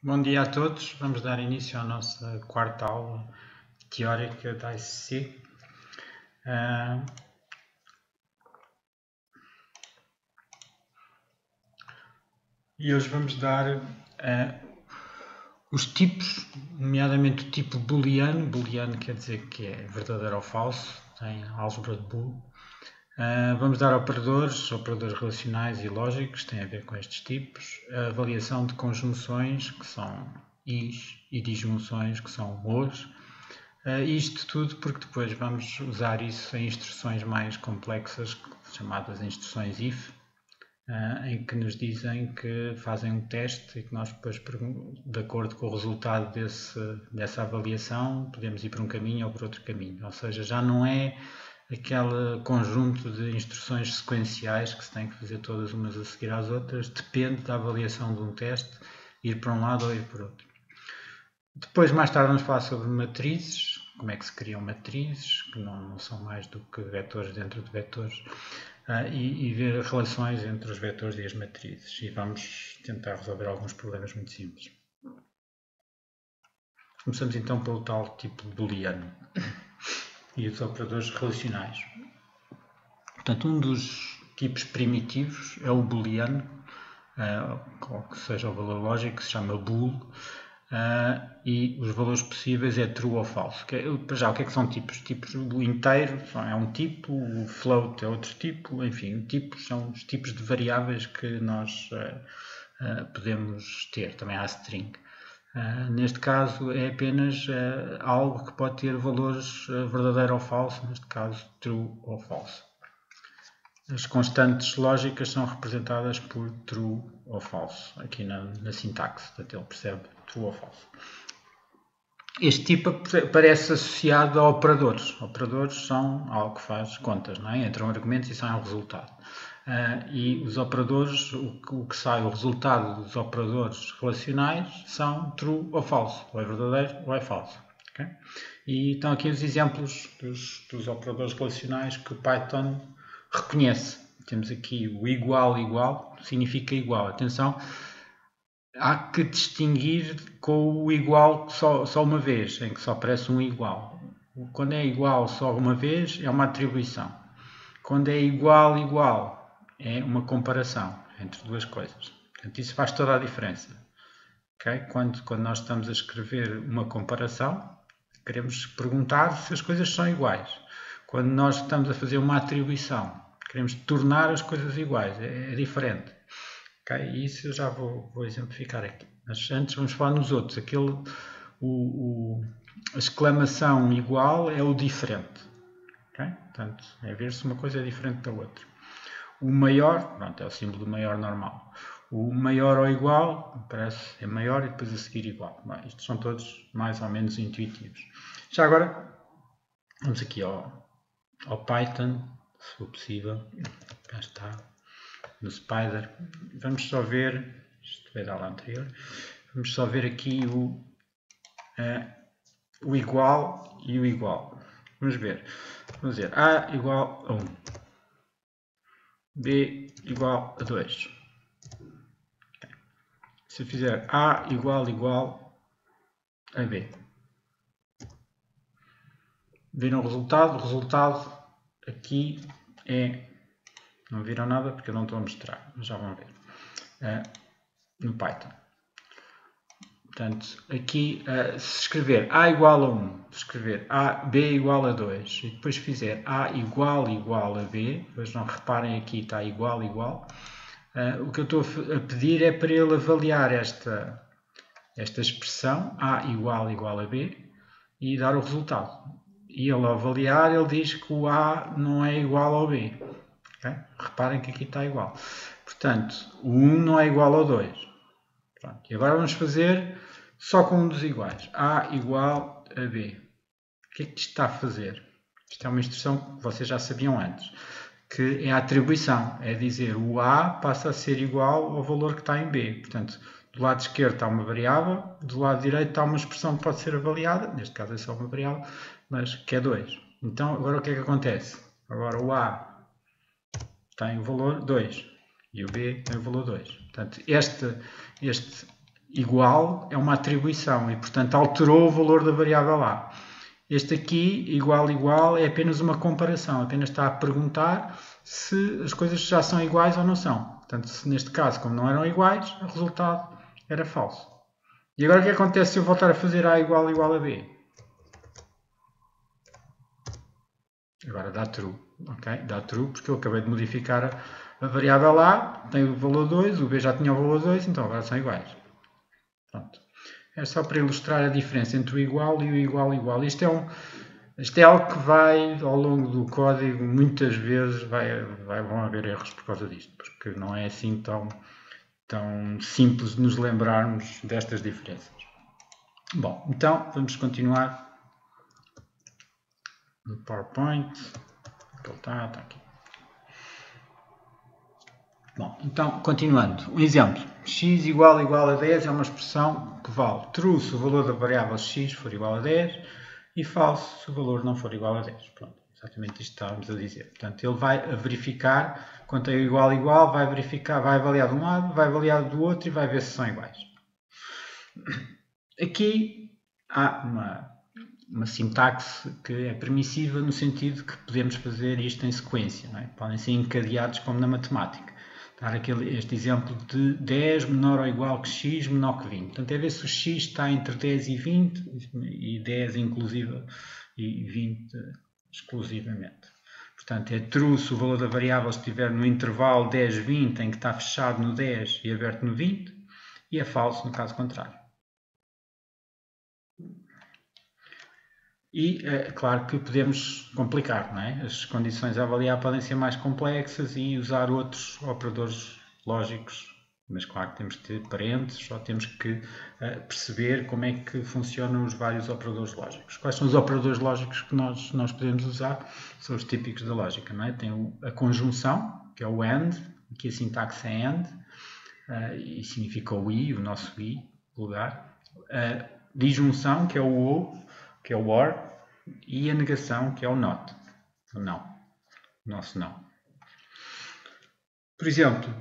Bom dia a todos. Vamos dar início à nossa quarta aula teórica da ICC. E hoje vamos dar os tipos, nomeadamente o tipo booleano. Booleano quer dizer que é verdadeiro ou falso, tem álgebra de Boole. Vamos dar operadores relacionais e lógicos, tem a ver com estes tipos. A avaliação de conjunções, que são is, e disjunções, que são os. Isto tudo porque depois vamos usar isso em instruções mais complexas, chamadas instruções if, em que nos dizem que fazem um teste e que nós depois, de acordo com o resultado dessa avaliação, podemos ir para um caminho ou para outro caminho. Ou seja, já não é aquele conjunto de instruções sequenciais que se tem que fazer todas umas a seguir às outras, depende da avaliação de um teste, ir para um lado ou ir para outro. Depois, mais tarde, vamos falar sobre matrizes, como é que se criam matrizes, que não são mais do que vetores dentro de vetores, e ver relações entre os vetores e as matrizes. E vamos tentar resolver alguns problemas muito simples. Começamos então pelo tal tipo booleano e os operadores relacionais. Portanto, um dos tipos primitivos é o booleano, ou que seja o valor lógico, que se chama bool. E os valores possíveis é true ou falso. Para já, o que é que são tipos? Tipos, o inteiro é um tipo, o float é outro tipo, enfim, tipos são os tipos de variáveis que nós podemos ter. Também há string. Neste caso é apenas algo que pode ter valores verdadeiro ou falso, neste caso true ou false. As constantes lógicas são representadas por true ou false, aqui na sintaxe, portanto ele percebe true ou false. Este tipo parece associado a operadores. Operadores são algo que faz contas, não é? Entram argumentos e sai um resultado. E os operadores, o que sai, o resultado dos operadores relacionais são true ou false, ou é verdadeiro ou é falso. Okay? E estão aqui os exemplos dos operadores relacionais que o Python reconhece. Temos aqui o igual, significa igual. Atenção, há que distinguir com o igual só uma vez, em que só aparece um igual. Quando é igual só uma vez, é uma atribuição. Quando é igual, é uma comparação entre duas coisas. Portanto, isso faz toda a diferença. Okay? Quando nós estamos a escrever uma comparação, queremos perguntar se as coisas são iguais. Quando nós estamos a fazer uma atribuição, queremos tornar as coisas iguais. É diferente. Okay? E isso eu já vou exemplificar aqui. Mas antes vamos falar nos outros. A exclamação igual é o diferente. Okay? Portanto, é ver se uma coisa é diferente da outra. O maior, pronto, é o símbolo do maior normal. O maior ou igual, parece, é maior e depois a seguir igual. Bem, estes são todos mais ou menos intuitivos. Já agora, vamos aqui ao Python, se for possível. Cá está, no Spider. Vamos só ver, isto veio da aula anterior, vamos só ver aqui o igual e o igual. Vamos ver. Vamos dizer A igual a 1. B igual a 2. Se eu fizer A igual a B. Viram o resultado? O resultado aqui é... Não viram nada porque eu não estou a mostrar, mas já vão ver. No Python. Portanto, aqui, se escrever A igual a 1, se escrever B igual a 2 e depois fizer A igual a B, depois não reparem aqui está igual, o que eu estou a pedir é para ele avaliar esta expressão A igual a B e dar o resultado. E ele ao avaliar, ele diz que o A não é igual ao B. Okay? Reparem que aqui está igual. Portanto, o 1 não é igual ao 2. Pronto. E agora vamos fazer só com um dos iguais. A igual a B. O que é que isto está a fazer? Isto é uma instrução que vocês já sabiam antes, que é a atribuição. É dizer o A passa a ser igual ao valor que está em B. Portanto, do lado esquerdo está uma variável, do lado direito está uma expressão que pode ser avaliada, neste caso é só uma variável, mas que é 2. Então, agora o que é que acontece? Agora o A tem o valor 2 e o B tem o valor 2. Portanto, este igual é uma atribuição e, portanto, alterou o valor da variável A. Este aqui, igual, igual, é apenas uma comparação, apenas está a perguntar se as coisas já são iguais ou não são. Portanto, se neste caso, como não eram iguais, o resultado era falso. E agora o que acontece se eu voltar a fazer A igual a B? Agora dá true, ok? Dá true porque eu acabei de modificar a variável A, tem o valor 2, o B já tinha o valor 2, então agora são iguais. Pronto. É só para ilustrar a diferença entre o igual e o igual. Isto é algo que vai, ao longo do código, muitas vezes vão haver erros por causa disto, porque não é assim tão simples de nos lembrarmos destas diferenças. Bom, então vamos continuar no PowerPoint. Ele está aqui. Bom, então, continuando. Um exemplo. X igual a 10 é uma expressão que vale true se o valor da variável x for igual a 10 e false se o valor não for igual a 10. Pronto, exatamente isto que estávamos a dizer. Portanto, ele vai verificar, quando é igual, vai verificar, vai avaliar de um lado, vai avaliar do outro e vai ver se são iguais. Aqui há uma sintaxe que é permissiva no sentido que podemos fazer isto em sequência. Não é? Podem ser encadeados como na matemática. Dar este exemplo de 10 menor ou igual que x menor que 20. Portanto, é ver se o x está entre 10 e 20 e 10 inclusive e 20 exclusivamente. Portanto, é true se o valor da variável estiver no intervalo 10-20 em que está fechado no 10 e aberto no 20 e é falso no caso contrário. E é claro que podemos complicar, não é? As condições a avaliar podem ser mais complexas e usar outros operadores lógicos, mas claro que temos que ter parênteses ou temos que perceber como é que funcionam os vários operadores lógicos. Quais são os operadores lógicos que nós podemos usar? São os típicos da lógica, não é? Tem a conjunção, que é o AND, aqui a sintaxe é AND, e significa o I, o nosso I, lugar. A disjunção, que é o OR, que é o OR, e a negação, que é o NOT, o não, o nosso não. Por exemplo,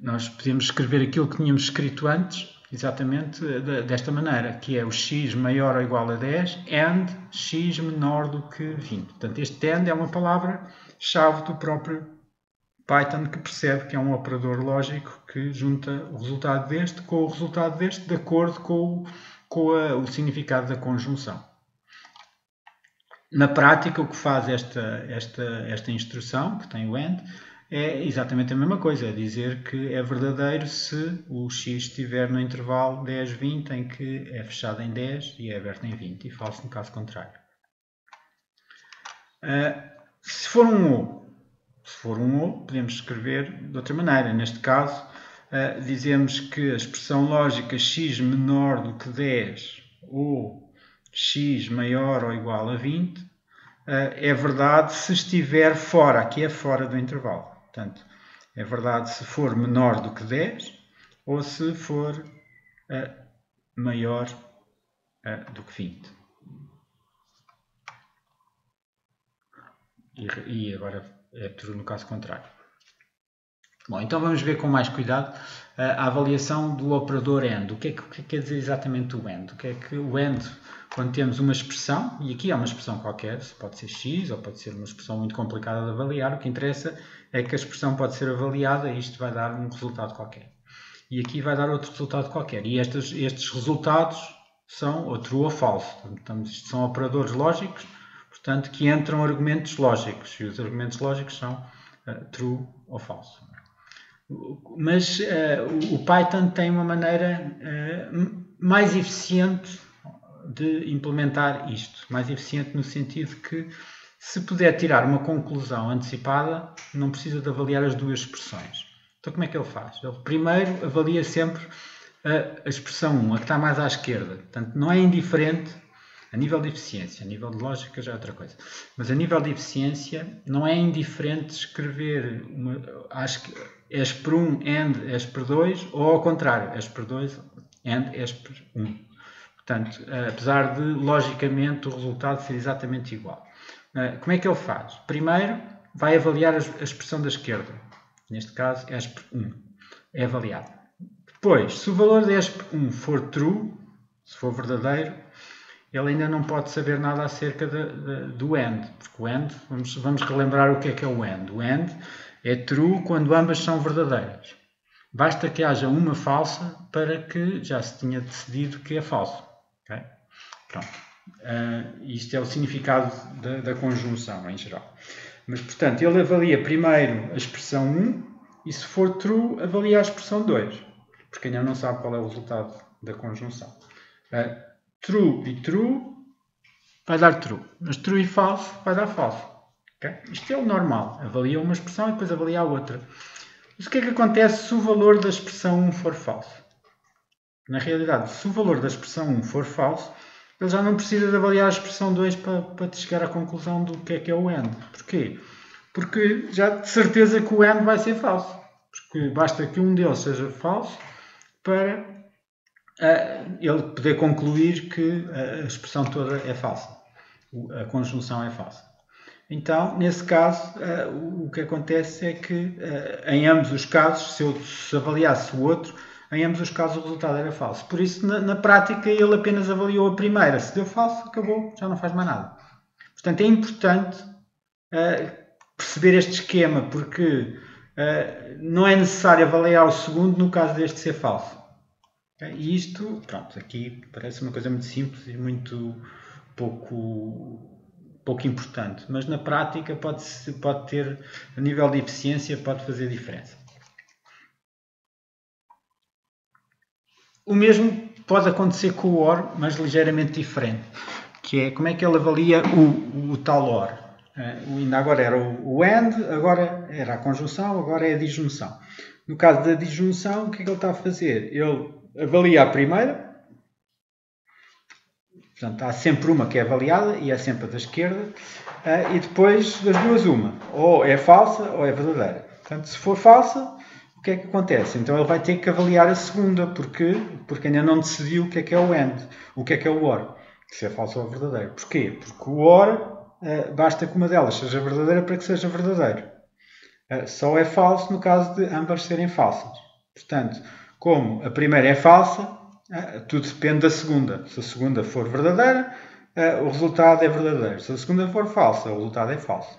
nós podemos escrever aquilo que tínhamos escrito antes, exatamente desta maneira, que é o x maior ou igual a 10 and x menor do que 20. Portanto, este and é uma palavra-chave do próprio Python que percebe que é um operador lógico que junta o resultado deste com o resultado deste de acordo com o significado da conjunção. Na prática, o que faz esta instrução, que tem o AND, é exatamente a mesma coisa, é dizer que é verdadeiro se o x estiver no intervalo 10-20, em que é fechado em 10 e é aberto em 20, e falso no caso contrário. Se for um OR, podemos escrever de outra maneira. Neste caso, dizemos que a expressão lógica x menor do que 10 ou x maior ou igual a 20 é verdade se estiver fora, aqui é fora do intervalo. Portanto, é verdade se for menor do que 10 ou se for maior do que 20. E agora é true no caso contrário. Bom, então vamos ver com mais cuidado a avaliação do operador AND. O que é que quer dizer exatamente o AND? O que é que o AND, quando temos uma expressão, e aqui é uma expressão qualquer, pode ser x ou pode ser uma expressão muito complicada de avaliar, o que interessa é que a expressão pode ser avaliada e isto vai dar um resultado qualquer. E aqui vai dar outro resultado qualquer. E estes resultados são ou true ou false. Portanto, são operadores lógicos, portanto, que entram argumentos lógicos. E os argumentos lógicos são true ou false. Mas o Python tem uma maneira mais eficiente de implementar isto. Mais eficiente no sentido que, se puder tirar uma conclusão antecipada, não precisa de avaliar as duas expressões. Então, como é que ele faz? Ele primeiro avalia sempre a expressão 1, a que está mais à esquerda. Portanto, não é indiferente a nível de eficiência. A nível de lógica já é outra coisa. Mas a nível de eficiência, não é indiferente escrever és por 1 and és por 2, ou ao contrário, és por 2 and és por 1. Portanto, apesar de, logicamente, o resultado ser exatamente igual. Como é que ele faz? Primeiro, vai avaliar a expressão da esquerda. Neste caso, és por 1. É avaliado. Depois, se o valor de ESP1 for true, se for verdadeiro, ele ainda não pode saber nada acerca do AND, porque o AND, vamos relembrar o que é o AND. O AND é true quando ambas são verdadeiras. Basta que haja uma falsa para que já se tenha decidido que é falso. Okay? Pronto. Isto é o significado da conjunção em geral. Mas, portanto, ele avalia primeiro a expressão 1 e, se for true, avalia a expressão 2, porque ainda não sabe qual é o resultado da conjunção. True e true vai dar true, mas true e false vai dar false. Okay? Isto é o normal. Avalia uma expressão e depois avalia a outra. Mas o que é que acontece se o valor da expressão 1 for falso? Na realidade, se o valor da expressão 1 for falso, ele já não precisa de avaliar a expressão 2 para chegar à conclusão do que é o AND. Porquê? Porque já de certeza que o AND vai ser falso. Porque basta que um deles seja falso para ele poder concluir que a expressão toda é falsa. A conjunção é falsa. Então, nesse caso, o que acontece é que em ambos os casos, se avaliasse o outro, em ambos os casos o resultado era falso. Por isso, na prática, ele apenas avaliou a primeira. Se deu falso, acabou, já não faz mais nada. Portanto, é importante perceber este esquema, porque não é necessário avaliar o segundo no caso deste ser falso. Okay? E isto, pronto, aqui parece uma coisa muito simples e muito pouco importante, mas na prática pode ter, a nível de eficiência, pode fazer diferença. O mesmo pode acontecer com o OR, mas ligeiramente diferente, que é como é que ele avalia o tal OR. Ainda agora era o AND, agora era a conjunção, agora é a disjunção. No caso da disjunção, o que é que ele está a fazer? Ele avalia a primeira. Portanto, há sempre uma que é avaliada e é sempre a da esquerda, e depois das duas uma, ou é falsa ou é verdadeira. Portanto, se for falsa, o que é que acontece? Então ele vai ter que avaliar a segunda, porque ainda não decidiu o que é o AND, o que é o OR, se é falso ou verdadeiro. Porquê? Porque o OR, basta que uma delas seja verdadeira para que seja verdadeiro. Só é falso no caso de ambas serem falsas. Portanto, como a primeira é falsa, tudo depende da segunda. Se a segunda for verdadeira, o resultado é verdadeiro. Se a segunda for falsa, o resultado é falso.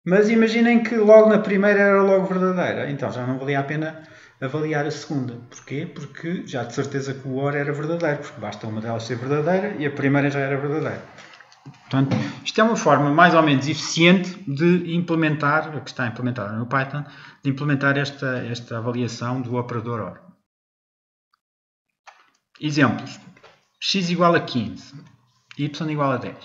Mas imaginem que logo na primeira era logo verdadeira. Então já não valia a pena avaliar a segunda. Porquê? Porque já de certeza que o OR era verdadeiro. Porque basta uma delas ser verdadeira e a primeira já era verdadeira. Portanto, isto é uma forma mais ou menos eficiente de implementar, que está implementada no Python, de implementar esta avaliação do operador OR. Exemplos. X igual a 15. Y igual a 10.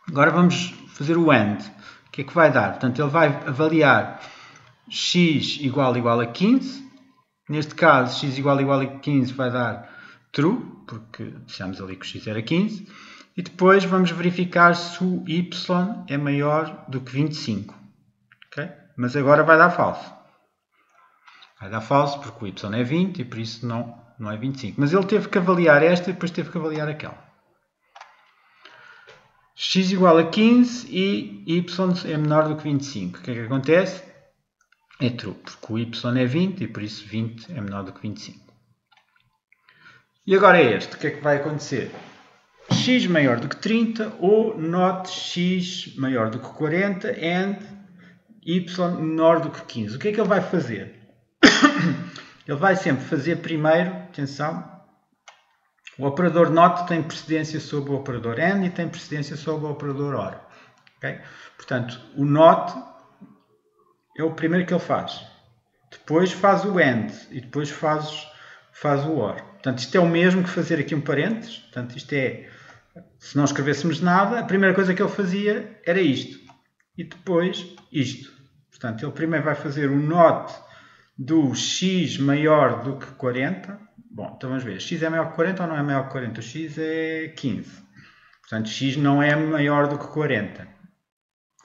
Agora vamos fazer o AND. O que é que vai dar? Portanto, ele vai avaliar x igual a 15. Neste caso, x igual a 15 vai dar true, porque deixamos ali que o x era 15. E depois vamos verificar se o y é maior do que 25. Okay? Mas agora vai dar falso. Vai dar falso porque o y é 20 e por isso não é 25. Mas ele teve que avaliar esta e depois teve que avaliar aquela. X igual a 15 e y é menor do que 25. O que é que acontece? É true, porque o y é 20 e por isso 20 é menor do que 25. E agora é este. O que é que vai acontecer? X maior do que 30 ou not x maior do que 40 and y menor do que 15. O que é que ele vai fazer? Ele vai sempre fazer primeiro, atenção, o operador NOT tem precedência sobre o operador AND e tem precedência sobre o operador OR. Okay? Portanto, o NOT é o primeiro que ele faz. Depois faz o AND e depois faz o OR. Portanto, isto é o mesmo que fazer aqui um parênteses. Portanto, isto é, se não escrevêssemos nada, a primeira coisa que ele fazia era isto. E depois isto. Portanto, ele primeiro vai fazer o NOT do x maior do que 40. Bom, então vamos ver. X é maior que 40 ou não é maior que 40? O x é 15. Portanto, x não é maior do que 40.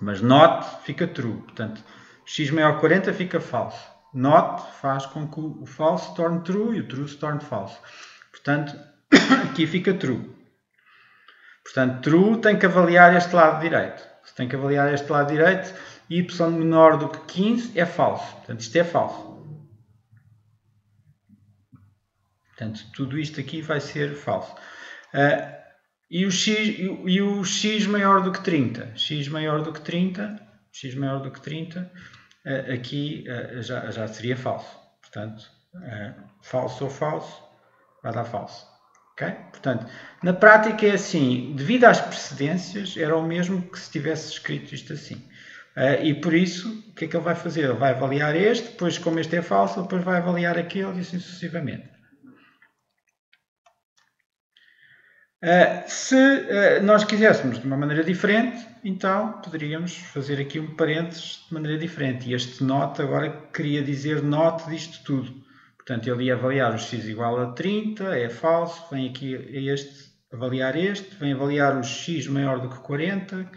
Mas not fica true. Portanto, x maior que 40 fica falso. Not faz com que o false se torne true e o true se torne falso. Portanto, aqui fica true. Portanto, true tem que avaliar este lado direito. Se tem que avaliar este lado direito, y menor do que 15 é falso. Portanto, isto é falso. Portanto, tudo isto aqui vai ser falso. E o x maior do que 30? X maior do que 30, aqui já seria falso. Portanto, falso ou falso, vai dar falso. Okay? Portanto, na prática é assim, devido às precedências, era o mesmo que se tivesse escrito isto assim. E por isso, o que é que ele vai fazer? Ele vai avaliar este, depois como este é falso, depois vai avaliar aquele e assim sucessivamente. Se nós quiséssemos de uma maneira diferente, então poderíamos fazer aqui um parênteses de maneira diferente. E este not agora queria dizer not disto tudo. Portanto, ele ia avaliar o x igual a 30, é falso, vem aqui este, avaliar este, vem avaliar o x maior do que 40,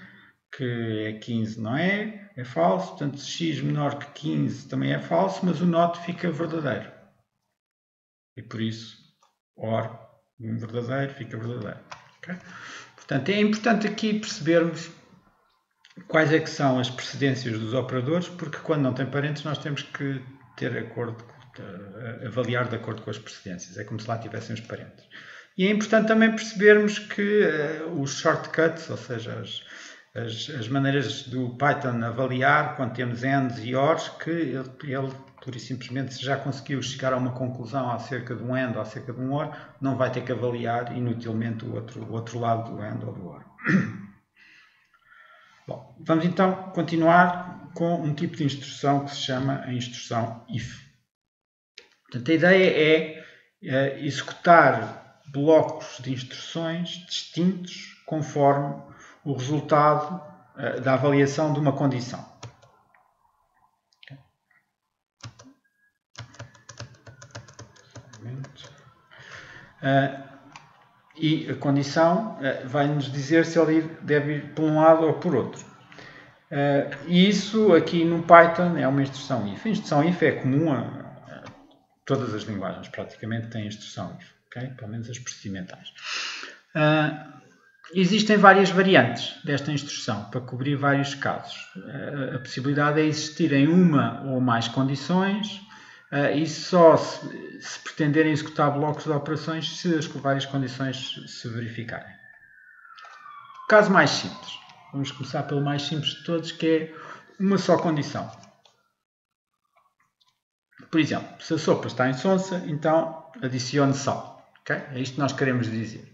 que é 15, não é? É falso, portanto, x menor que 15 também é falso, mas o not fica verdadeiro. E por isso, or, um verdadeiro fica verdadeiro. Okay? Portanto, é importante aqui percebermos quais é que são as precedências dos operadores, porque quando não tem parentes nós temos que ter acordo, avaliar de acordo com as precedências. É como se lá tivessem os parentes. E é importante também percebermos que os shortcuts, ou seja, as maneiras do Python avaliar quando temos ANDs e ORs, que ele pura e simplesmente, se já conseguiu chegar a uma conclusão acerca de um AND ou acerca de um OR, não vai ter que avaliar inutilmente o outro lado do AND ou do OR. Bom, vamos então continuar com um tipo de instrução que se chama a instrução IF. Portanto, a ideia é executar blocos de instruções distintos conforme o resultado da avaliação de uma condição. E a condição vai nos dizer se ele deve ir por um lado ou por outro. E isso aqui no Python é uma instrução if. A instrução if é comum a todas as linguagens, praticamente têm instrução if, okay? Pelo menos as procedimentais. Existem várias variantes desta instrução para cobrir vários casos. A possibilidade é existirem uma ou mais condições e só se pretenderem executar blocos de operações se as várias condições se verificarem. Caso mais simples. Vamos começar pelo mais simples de todos, que é uma só condição. Por exemplo, se a sopa está insonsa, então adicione sal. Okay? É isto que nós queremos dizer.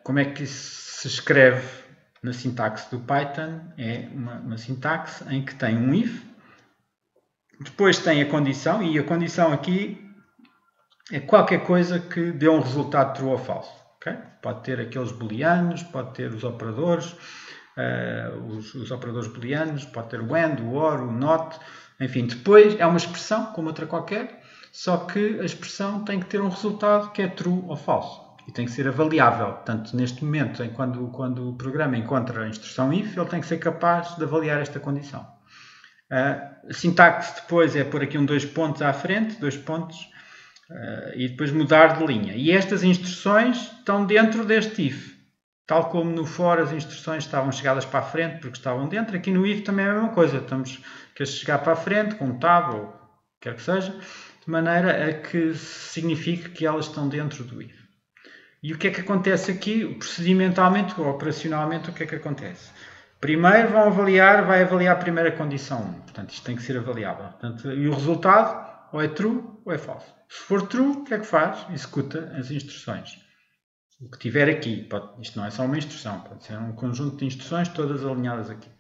Como é que isso se escreve na sintaxe do Python? É uma sintaxe em que tem um if, depois tem a condição, e a condição aqui é qualquer coisa que dê um resultado true ou falso. Okay? Pode ter aqueles booleanos, pode ter os operadores, os operadores booleanos, pode ter o AND, o OR, o NOT, enfim, depois é uma expressão, como outra qualquer, só que a expressão tem que ter um resultado que é true ou falso. E tem que ser avaliável. Portanto, neste momento, quando o programa encontra a instrução if, ele tem que ser capaz de avaliar esta condição. A sintaxe depois é pôr aqui um 2 pontos à frente, 2 pontos, e depois mudar de linha. E estas instruções estão dentro deste if. Tal como no for as instruções estavam chegadas para a frente porque estavam dentro, aqui no if também é a mesma coisa. Estamos a chegar para a frente com um tab ou o que quer que seja, de maneira a que signifique que elas estão dentro do if. E o que é que acontece aqui? Procedimentalmente ou operacionalmente, o que é que acontece? Primeiro vai avaliar a primeira condição 1. Portanto, isto tem que ser avaliável. Portanto, e o resultado ou é true ou é falso. Se for true, o que é que faz? Executa as instruções. O que tiver aqui. Isto não é só uma instrução. Pode ser um conjunto de instruções todas alinhadas aqui.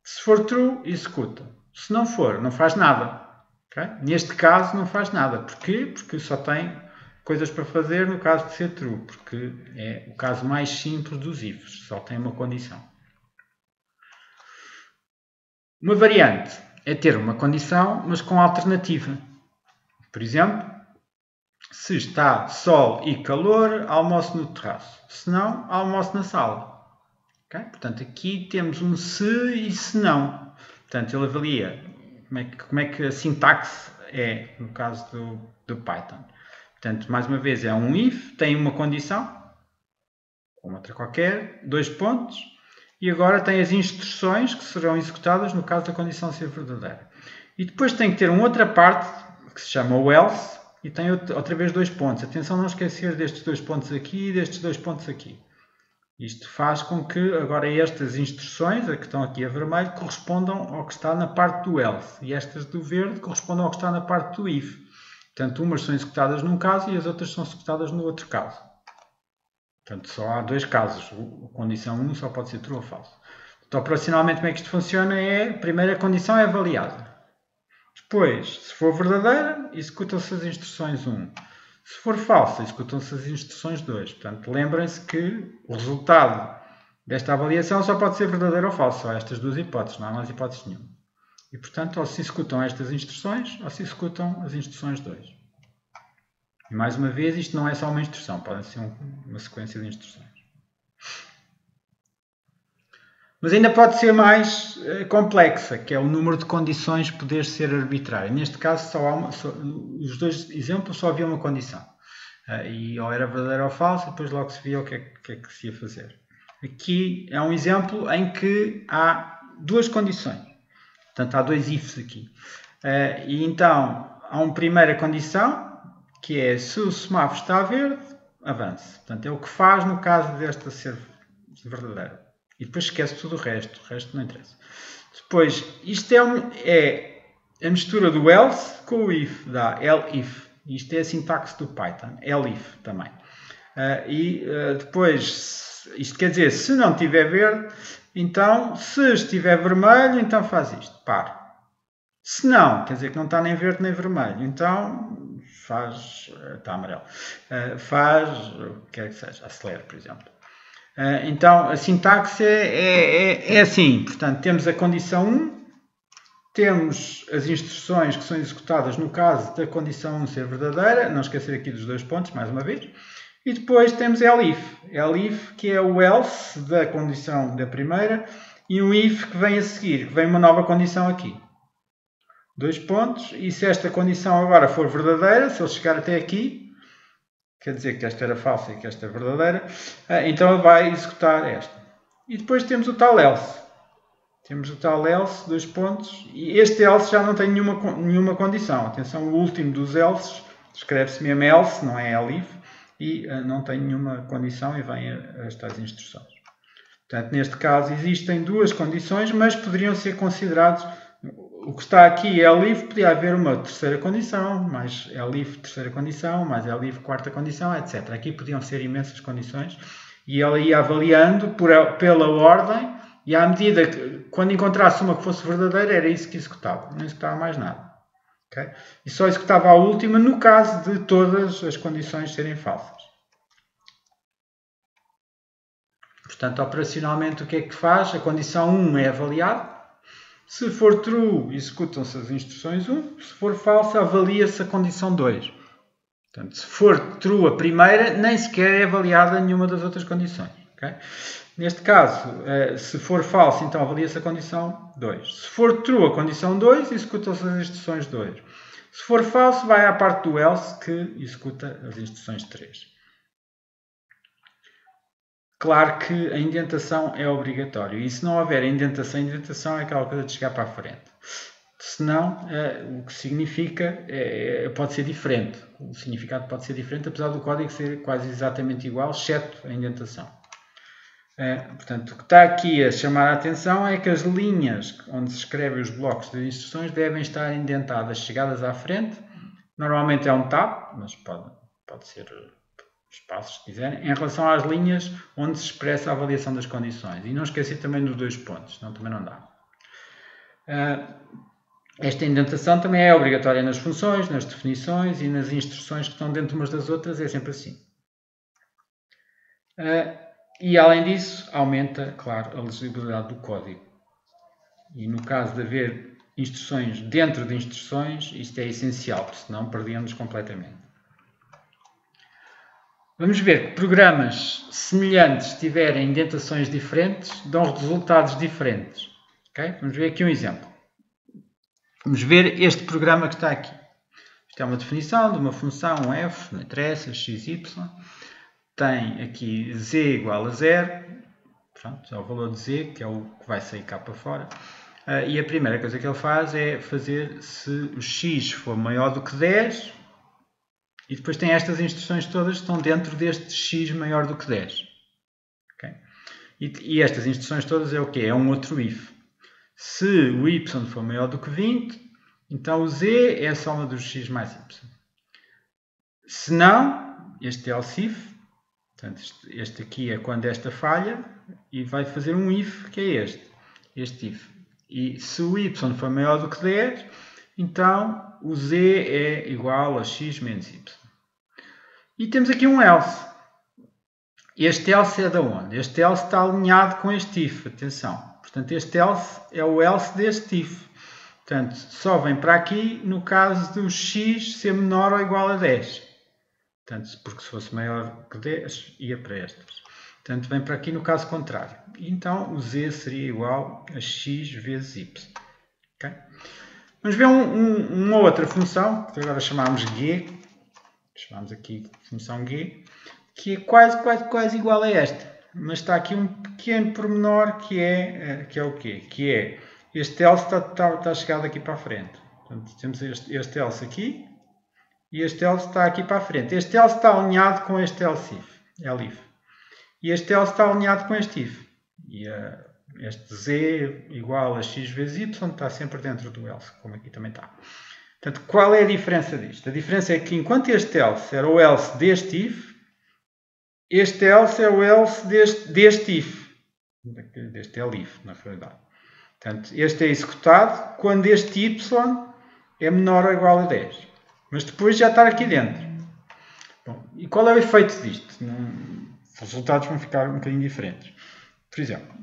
Se for true, executa. Se não for, não faz nada. Okay? Neste caso, não faz nada. Porquê? Porque só tem coisas para fazer no caso de ser true, porque é o caso mais simples dos ifs, só tem uma condição. Uma variante é ter uma condição, mas com alternativa. Por exemplo, se está sol e calor, almoço no terraço. Se não, almoço na sala. Okay? Portanto, aqui temos um se e se não. Portanto, ele avalia como é que a sintaxe é no caso do Python. Portanto, mais uma vez, é um if, tem uma condição, como outra qualquer, 2 pontos, e agora tem as instruções que serão executadas no caso da condição ser verdadeira. E depois tem que ter uma outra parte, que se chama o else, e tem outra vez 2 pontos. Atenção, não esquecer destes 2 pontos aqui e destes 2 pontos aqui. Isto faz com que agora estas instruções, a que estão aqui a vermelho, correspondam ao que está na parte do else. E estas do verde correspondam ao que está na parte do if. Portanto, umas são executadas num caso e as outras são executadas no outro caso. Portanto, só há 2 casos. A condição 1 só pode ser true ou falso. Então, operacionalmente, como é que isto funciona? A primeira condição é avaliada. Depois, se for verdadeira, executam-se as instruções 1. Se for falsa, executam-se as instruções 2. Portanto, lembrem-se que o resultado desta avaliação só pode ser verdadeiro ou falso. Só há estas 2 hipóteses, não há mais hipóteses nenhuma. E, portanto, ou se executam estas instruções, ou se executam as instruções 2. E, mais uma vez, isto não é só uma instrução, pode ser uma sequência de instruções. Mas ainda pode ser mais complexa, que é o número de condições poder ser arbitrário. Neste caso, os 2 exemplos só havia uma condição. E ou era verdadeiro ou falso, depois logo se via o que é que se ia fazer. Aqui é um exemplo em que há 2 condições. Portanto, há 2 ifs aqui. E então, há uma primeira condição, que é se o semáforo está verde, avance. Portanto, é o que faz no caso desta ser verdadeira. E depois esquece tudo o resto não interessa. Depois, isto é a mistura do else com o if, dá elif. Isto é a sintaxe do Python, elif também. Depois, isto quer dizer, se não estiver verde, então, se estiver vermelho, então faz isto, para. Se não, quer dizer que não está nem verde nem vermelho, então está amarelo. Faz o que quer que seja, acelera, por exemplo. Então, a sintaxe é assim. Portanto, temos a condição 1, temos as instruções que são executadas no caso da condição 1 ser verdadeira, não esquecer aqui dos 2 pontos, mais uma vez, e depois temos elif, que é o else da condição da primeira, e um if que vem a seguir, que vem uma nova condição aqui. 2 pontos, e se esta condição agora for verdadeira, se ele chegar até aqui, quer dizer que esta era falsa e que esta é verdadeira, então ele vai executar esta. E depois temos o tal else. Temos o tal else, 2 pontos, e este else já não tem nenhuma condição. Atenção, o último dos elses, escreve-se mesmo else, não é elif, e não tem nenhuma condição e vem estas instruções. Portanto, neste caso existem 2 condições, mas poderiam ser considerados. O que está aqui é elif, podia haver uma terceira condição, mais elif terceira condição, mais elif quarta condição, etc. Aqui podiam ser imensas condições e ela ia avaliando pela ordem e à medida que, quando encontrasse uma que fosse verdadeira, era isso que executava. Não executava mais nada. Okay? E só executava a última no caso de todas as condições serem falsas. Portanto, operacionalmente, o que é que faz? A condição 1 é avaliada. Se for true, executam-se as instruções 1. Se for falsa, avalia-se a condição 2. Portanto, se for true a primeira, nem sequer é avaliada nenhuma das outras condições. Okay? Neste caso, se for falso, então avalia-se a condição 2. Se for true a condição 2, executam-se as instruções 2. Se for falso, vai à parte do else que executa as instruções 3. Claro que a indentação é obrigatória e se não houver indentação é aquela coisa de chegar para a frente. Senão, o que significa pode ser diferente. O significado pode ser diferente, apesar do código ser quase exatamente igual, exceto a indentação. Portanto, o que está aqui a chamar a atenção é que as linhas onde se escrevem os blocos de instruções devem estar indentadas, chegadas à frente. Normalmente é um tab, mas pode ser espaços, se quiserem, em relação às linhas onde se expressa a avaliação das condições. E não esquecer também dos 2 pontos, senão também não dá. Esta indentação também é obrigatória nas funções, nas definições e nas instruções que estão dentro umas das outras, é sempre assim. E além disso, aumenta, claro, a legibilidade do código. E no caso de haver instruções dentro de instruções, isto é essencial, senão perdemos completamente. Vamos ver que programas semelhantes tiverem indentações diferentes, dão resultados diferentes. Okay? Vamos ver aqui um exemplo. Vamos ver este programa que está aqui. Isto é uma definição de uma função f, não interessa, x, y. Tem aqui z igual a 0. Pronto, é o valor de z, que é o que vai sair cá para fora. E a primeira coisa que ele faz é fazer se o x for maior do que 10, E depois tem estas instruções todas que estão dentro deste x maior do que 10. Okay? E estas instruções todas é o quê? É um outro if. Se o y for maior do que 20, então o z é a soma dos x mais y. Se não, este else if, portanto, este aqui é quando esta falha, e vai fazer um if, que é este if. E se o y for maior do que 10, então o z é igual a x menos y. E temos aqui um else. Este else é de onde? Este else está alinhado com este if, atenção. Portanto, este else é o else deste if. Portanto, só vem para aqui no caso do x ser menor ou igual a 10. Portanto, porque se fosse maior que 10, ia para estas. Portanto, vem para aqui no caso contrário. Então, o z seria igual a x vezes y. Okay? Vamos ver uma outra função, que agora chamamos g. Chamamos aqui função g, que é quase igual a esta. Mas está aqui um pequeno pormenor que é o quê? Que é este else está chegado aqui para a frente. Portanto, temos este else aqui e este else está aqui para a frente. Este else está alinhado com este else if. E este else está alinhado com este if. E este z igual a x vezes y está sempre dentro do else, como aqui também está. Portanto, qual é a diferença disto? A diferença é que enquanto este else era o else deste if, este else é o else deste if. Deste elif, na realidade. Portanto, este é executado quando este y é menor ou igual a 10. Mas depois já está aqui dentro. Bom, e qual é o efeito disto? Os resultados vão ficar um bocadinho diferentes. Por exemplo,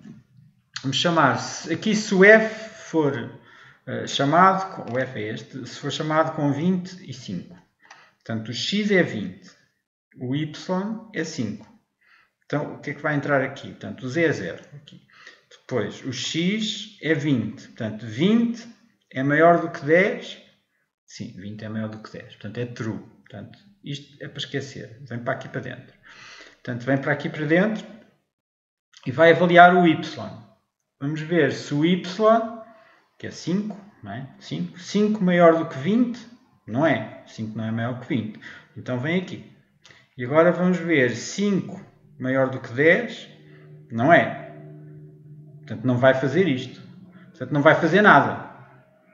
vamos chamar aqui se o f for chamado, o f é este, se for chamado com 25. Portanto, o x é 20. O y é 5. Então, o que é que vai entrar aqui? Portanto, o z é 0. Aqui. Depois, o x é 20. Portanto, 20 é maior do que 10. Sim, 20 é maior do que 10. Portanto, é true. Portanto, isto é para esquecer. Vem para aqui para dentro. Portanto, vem para aqui para dentro e vai avaliar o y. Vamos ver se o y, que é 5, não é? 5 maior do que 20, não é. 5 não é maior que 20. Então, vem aqui. E agora vamos ver 5 maior do que 10, não é. Portanto, não vai fazer isto. Portanto, não vai fazer nada.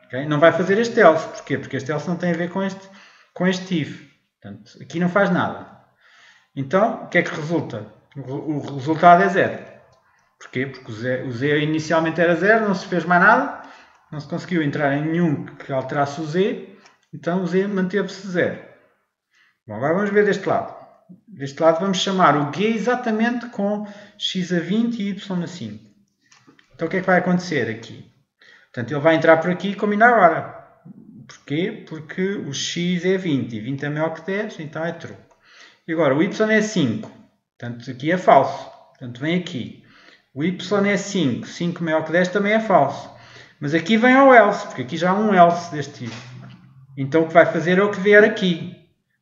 Okay? Não vai fazer este else. Porquê? Porque este else não tem a ver com este if. Portanto, aqui não faz nada. Então, o que é que resulta? O resultado é 0. Porquê? Porque o z inicialmente era 0, não se fez mais nada, não se conseguiu entrar em nenhum que alterasse o z, então o z manteve-se 0. Bom, agora vamos ver deste lado. Deste lado vamos chamar o g exatamente com x a 20 e y a 5. Então o que é que vai acontecer aqui? Portanto, ele vai entrar por aqui e combinar agora. Porquê? Porque o x é 20 e 20 é maior que 10, então é true. E agora o y é 5, portanto aqui é falso. Portanto, vem aqui. O y é 5, 5 maior que 10 também é falso. Mas aqui vem ao else, porque aqui já há um else deste tipo. Então o que vai fazer é o que vier aqui.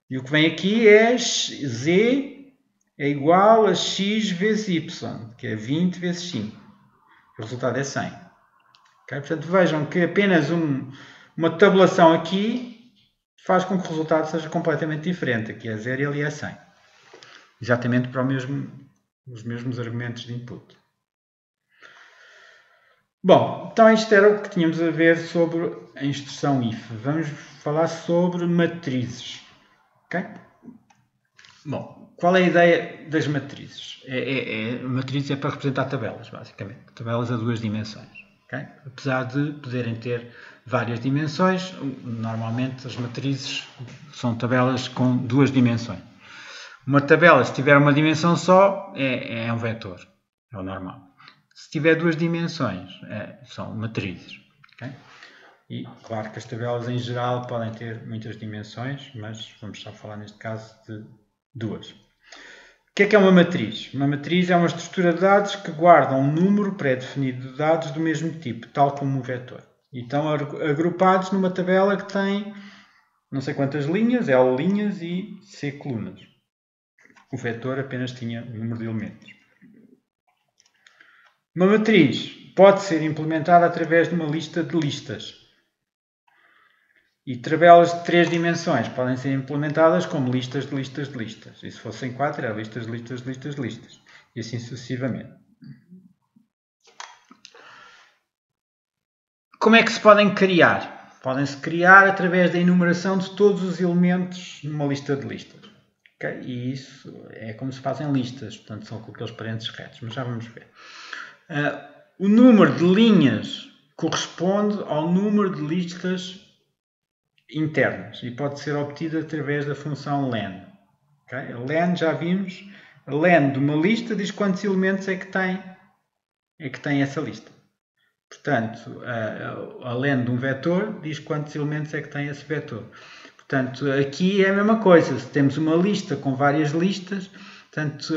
E o que vem aqui é z é igual a x vezes y, que é 20 vezes 5. O resultado é 100. Okay? Portanto, vejam que apenas uma tabulação aqui faz com que o resultado seja completamente diferente. Aqui é 0 e ali é 100. Exatamente para os mesmos argumentos de input. Bom, então isto era o que tínhamos a ver sobre a instrução if. Vamos falar sobre matrizes. Okay? Bom, qual é a ideia das matrizes? Matrizes é para representar tabelas, basicamente. Tabelas a duas dimensões. Okay? Apesar de poderem ter várias dimensões, normalmente as matrizes são tabelas com duas dimensões. Uma tabela, se tiver uma dimensão só, é um vetor. É o normal. Se tiver duas dimensões, são matrizes. Okay? E claro que as tabelas em geral podem ter muitas dimensões, mas vamos só falar neste caso de duas. O que é uma matriz? Uma matriz é uma estrutura de dados que guarda um número pré-definido de dados do mesmo tipo, tal como um vetor. E estão agrupados numa tabela que tem não sei quantas linhas, L linhas e C colunas. O vetor apenas tinha um número de elementos. Uma matriz pode ser implementada através de uma lista de listas. E tabelas de 3 dimensões podem ser implementadas como listas de listas de listas. E se fossem 4, é listas de listas de listas de listas. E assim sucessivamente. Como é que se podem criar? Podem-se criar através da enumeração de todos os elementos numa lista de listas. Okay? E isso é como se fazem listas, portanto são com aqueles parênteses retos, mas já vamos ver. O número de linhas corresponde ao número de listas internas e pode ser obtido através da função len. Okay? A len, já vimos, a len de uma lista diz quantos elementos é que tem essa lista. Portanto, a len de um vetor diz quantos elementos é que tem esse vetor. Portanto, aqui é a mesma coisa. Se temos uma lista com várias listas, portanto,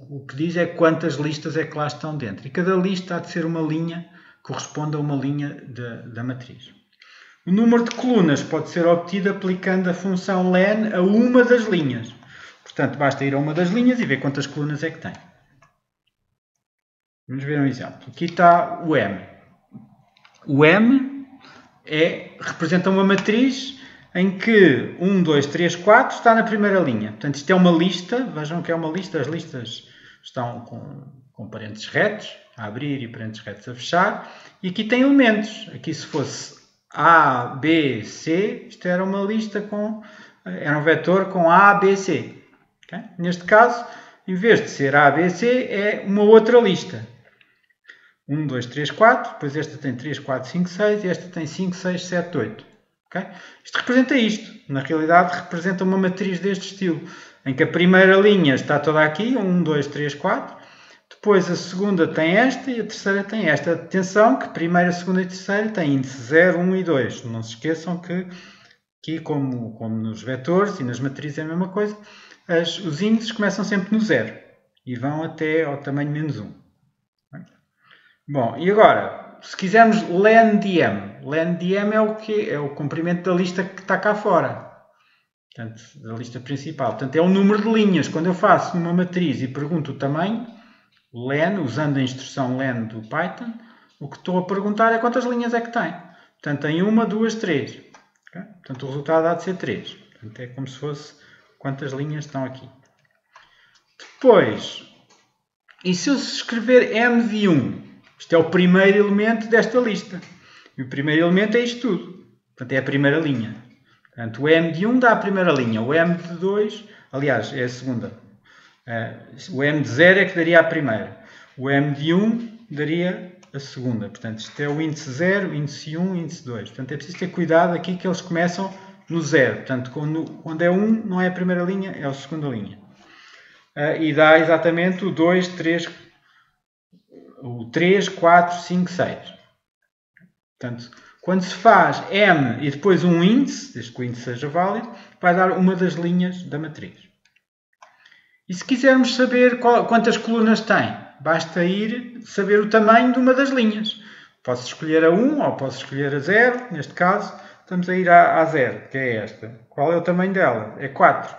o que diz é quantas listas é que lá estão dentro. E cada lista há de ser uma linha, corresponde a uma linha da matriz. O número de colunas pode ser obtido aplicando a função len a uma das linhas. Portanto, basta ir a uma das linhas e ver quantas colunas é que tem. Vamos ver um exemplo. Aqui está o M. O M representa uma matriz em que 1, 2, 3, 4 está na primeira linha. Portanto, isto é uma lista. Vejam que é uma lista. As listas estão com parênteses retos a abrir e parênteses retos a fechar. E aqui tem elementos. Aqui, se fosse A, B, C, isto era uma lista era um vetor com A, B, C. Okay? Neste caso, em vez de ser A, B, C, é uma outra lista. 1, 2, 3, 4, depois esta tem 3, 4, 5, 6 e esta tem 5, 6, 7, 8. Okay? Isto representa isto. Na realidade, representa uma matriz deste estilo, em que a primeira linha está toda aqui, 1, 2, 3, 4. Depois a segunda tem esta e a terceira tem esta. Atenção que a primeira, a segunda e a terceira têm índice 0, 1 e 2. Não se esqueçam que aqui, como nos vetores e nas matrizes é a mesma coisa, os índices começam sempre no 0 e vão até ao tamanho menos 1. Bom, e agora, se quisermos len de M. Len de M é o quê? É o comprimento da lista que está cá fora. Portanto, da lista principal. Portanto, é o número de linhas. Quando eu faço uma matriz e pergunto o tamanho, len, usando a instrução len do Python, o que estou a perguntar é quantas linhas é que tem. Portanto, tem 1, 2, 3. Okay? Portanto, o resultado há de ser 3. Portanto, é como se fosse quantas linhas estão aqui. Depois, e se eu escrever M de 1? Isto é o primeiro elemento desta lista. E o primeiro elemento é isto tudo. Portanto, é a primeira linha. Portanto, o M de 1 dá a primeira linha. O M de 2, aliás, é a segunda. O M de 0 é que daria a primeira. O M de 1 daria a segunda. Portanto, isto é o índice 0, índice 1, índice 2. Portanto, é preciso ter cuidado aqui que eles começam no 0. Portanto, quando é 1, não é a primeira linha, é a segunda linha. E dá exatamente o 2, 3, o 3, 4, 5, 6. Portanto, quando se faz M e depois um índice, desde que o índice seja válido, vai dar uma das linhas da matriz. E se quisermos saber quantas colunas tem, basta ir saber o tamanho de uma das linhas. Posso escolher a 1 ou posso escolher a 0. Neste caso, estamos a ir à 0, que é esta. Qual é o tamanho dela? É 4.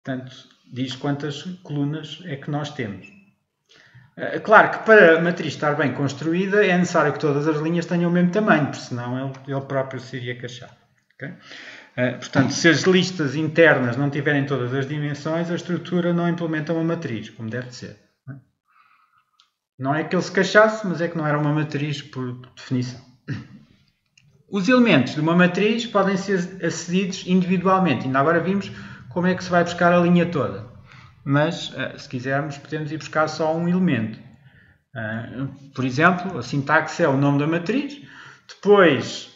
Portanto, diz quantas colunas é que nós temos. Claro que para a matriz estar bem construída é necessário que todas as linhas tenham o mesmo tamanho, porque senão ele próprio se iria queixar. Okay? Portanto, se as listas internas não tiverem todas as dimensões, a estrutura não implementa uma matriz, como deve ser. Não é que ele se queixasse, mas é que não era uma matriz por definição. Os elementos de uma matriz podem ser acedidos individualmente. Ainda agora vimos como é que se vai buscar a linha toda. Mas, se quisermos, podemos ir buscar só um elemento. Por exemplo, a sintaxe é o nome da matriz. Depois,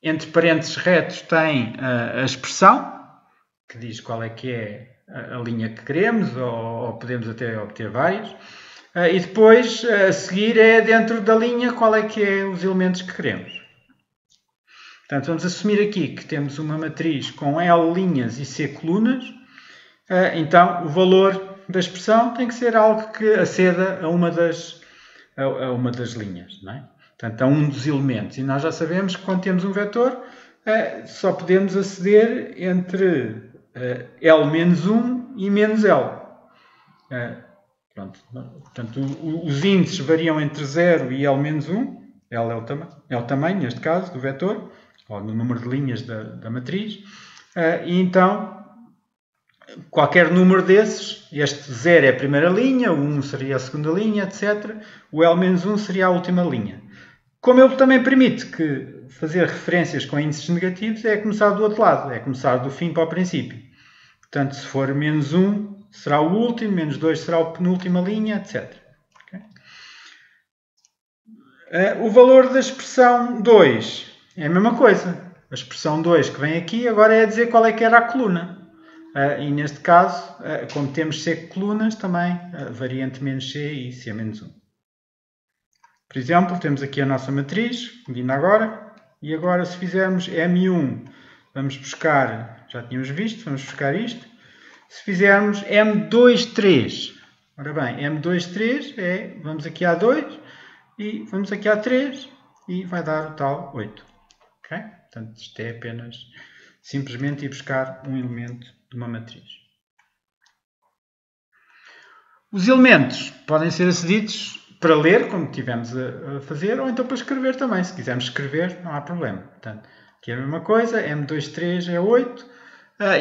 entre parênteses retos, tem a expressão, que diz qual é que é a linha que queremos, ou podemos até obter várias. E depois, a seguir, é dentro da linha qual é que é os elementos que queremos. Portanto, vamos assumir aqui que temos uma matriz com L linhas e C colunas. Então, o valor da expressão tem que ser algo que aceda a uma das linhas, não é? Portanto, a um dos elementos. E nós já sabemos que quando temos um vetor, só podemos aceder entre L-1 e menos L. Portanto, os índices variam entre 0 e L-1. L é o tamanho, neste caso, do vetor. ou no número de linhas da matriz, e então qualquer número desses, este 0 é a primeira linha, o 1 seria a segunda linha, etc. O L-1 seria a última linha. Como ele também permite que fazer referências com índices negativos, é começar do outro lado, é começar do fim para o princípio. Portanto, se for -1, será o último, -2 será a penúltima linha, etc. Okay? O valor da expressão 2 é a mesma coisa. A expressão 2 que vem aqui agora é dizer qual é que era a coluna. E neste caso, como temos C colunas, também varia entre -C e C-1. Por exemplo, temos aqui a nossa matriz, vindo agora, e agora se fizermos M1, vamos buscar, já tínhamos visto, vamos buscar isto. Se fizermos M2, 3, ora bem, M2, 3 vamos aqui a 2 e vamos aqui a 3 e vai dar o tal 8. Okay? Portanto, isto é apenas simplesmente ir buscar um elemento de uma matriz. Os elementos podem ser acedidos para ler, como estivemos a fazer, ou então para escrever também. Se quisermos escrever, não há problema. Portanto, aqui é a mesma coisa, M2, 3 é 8.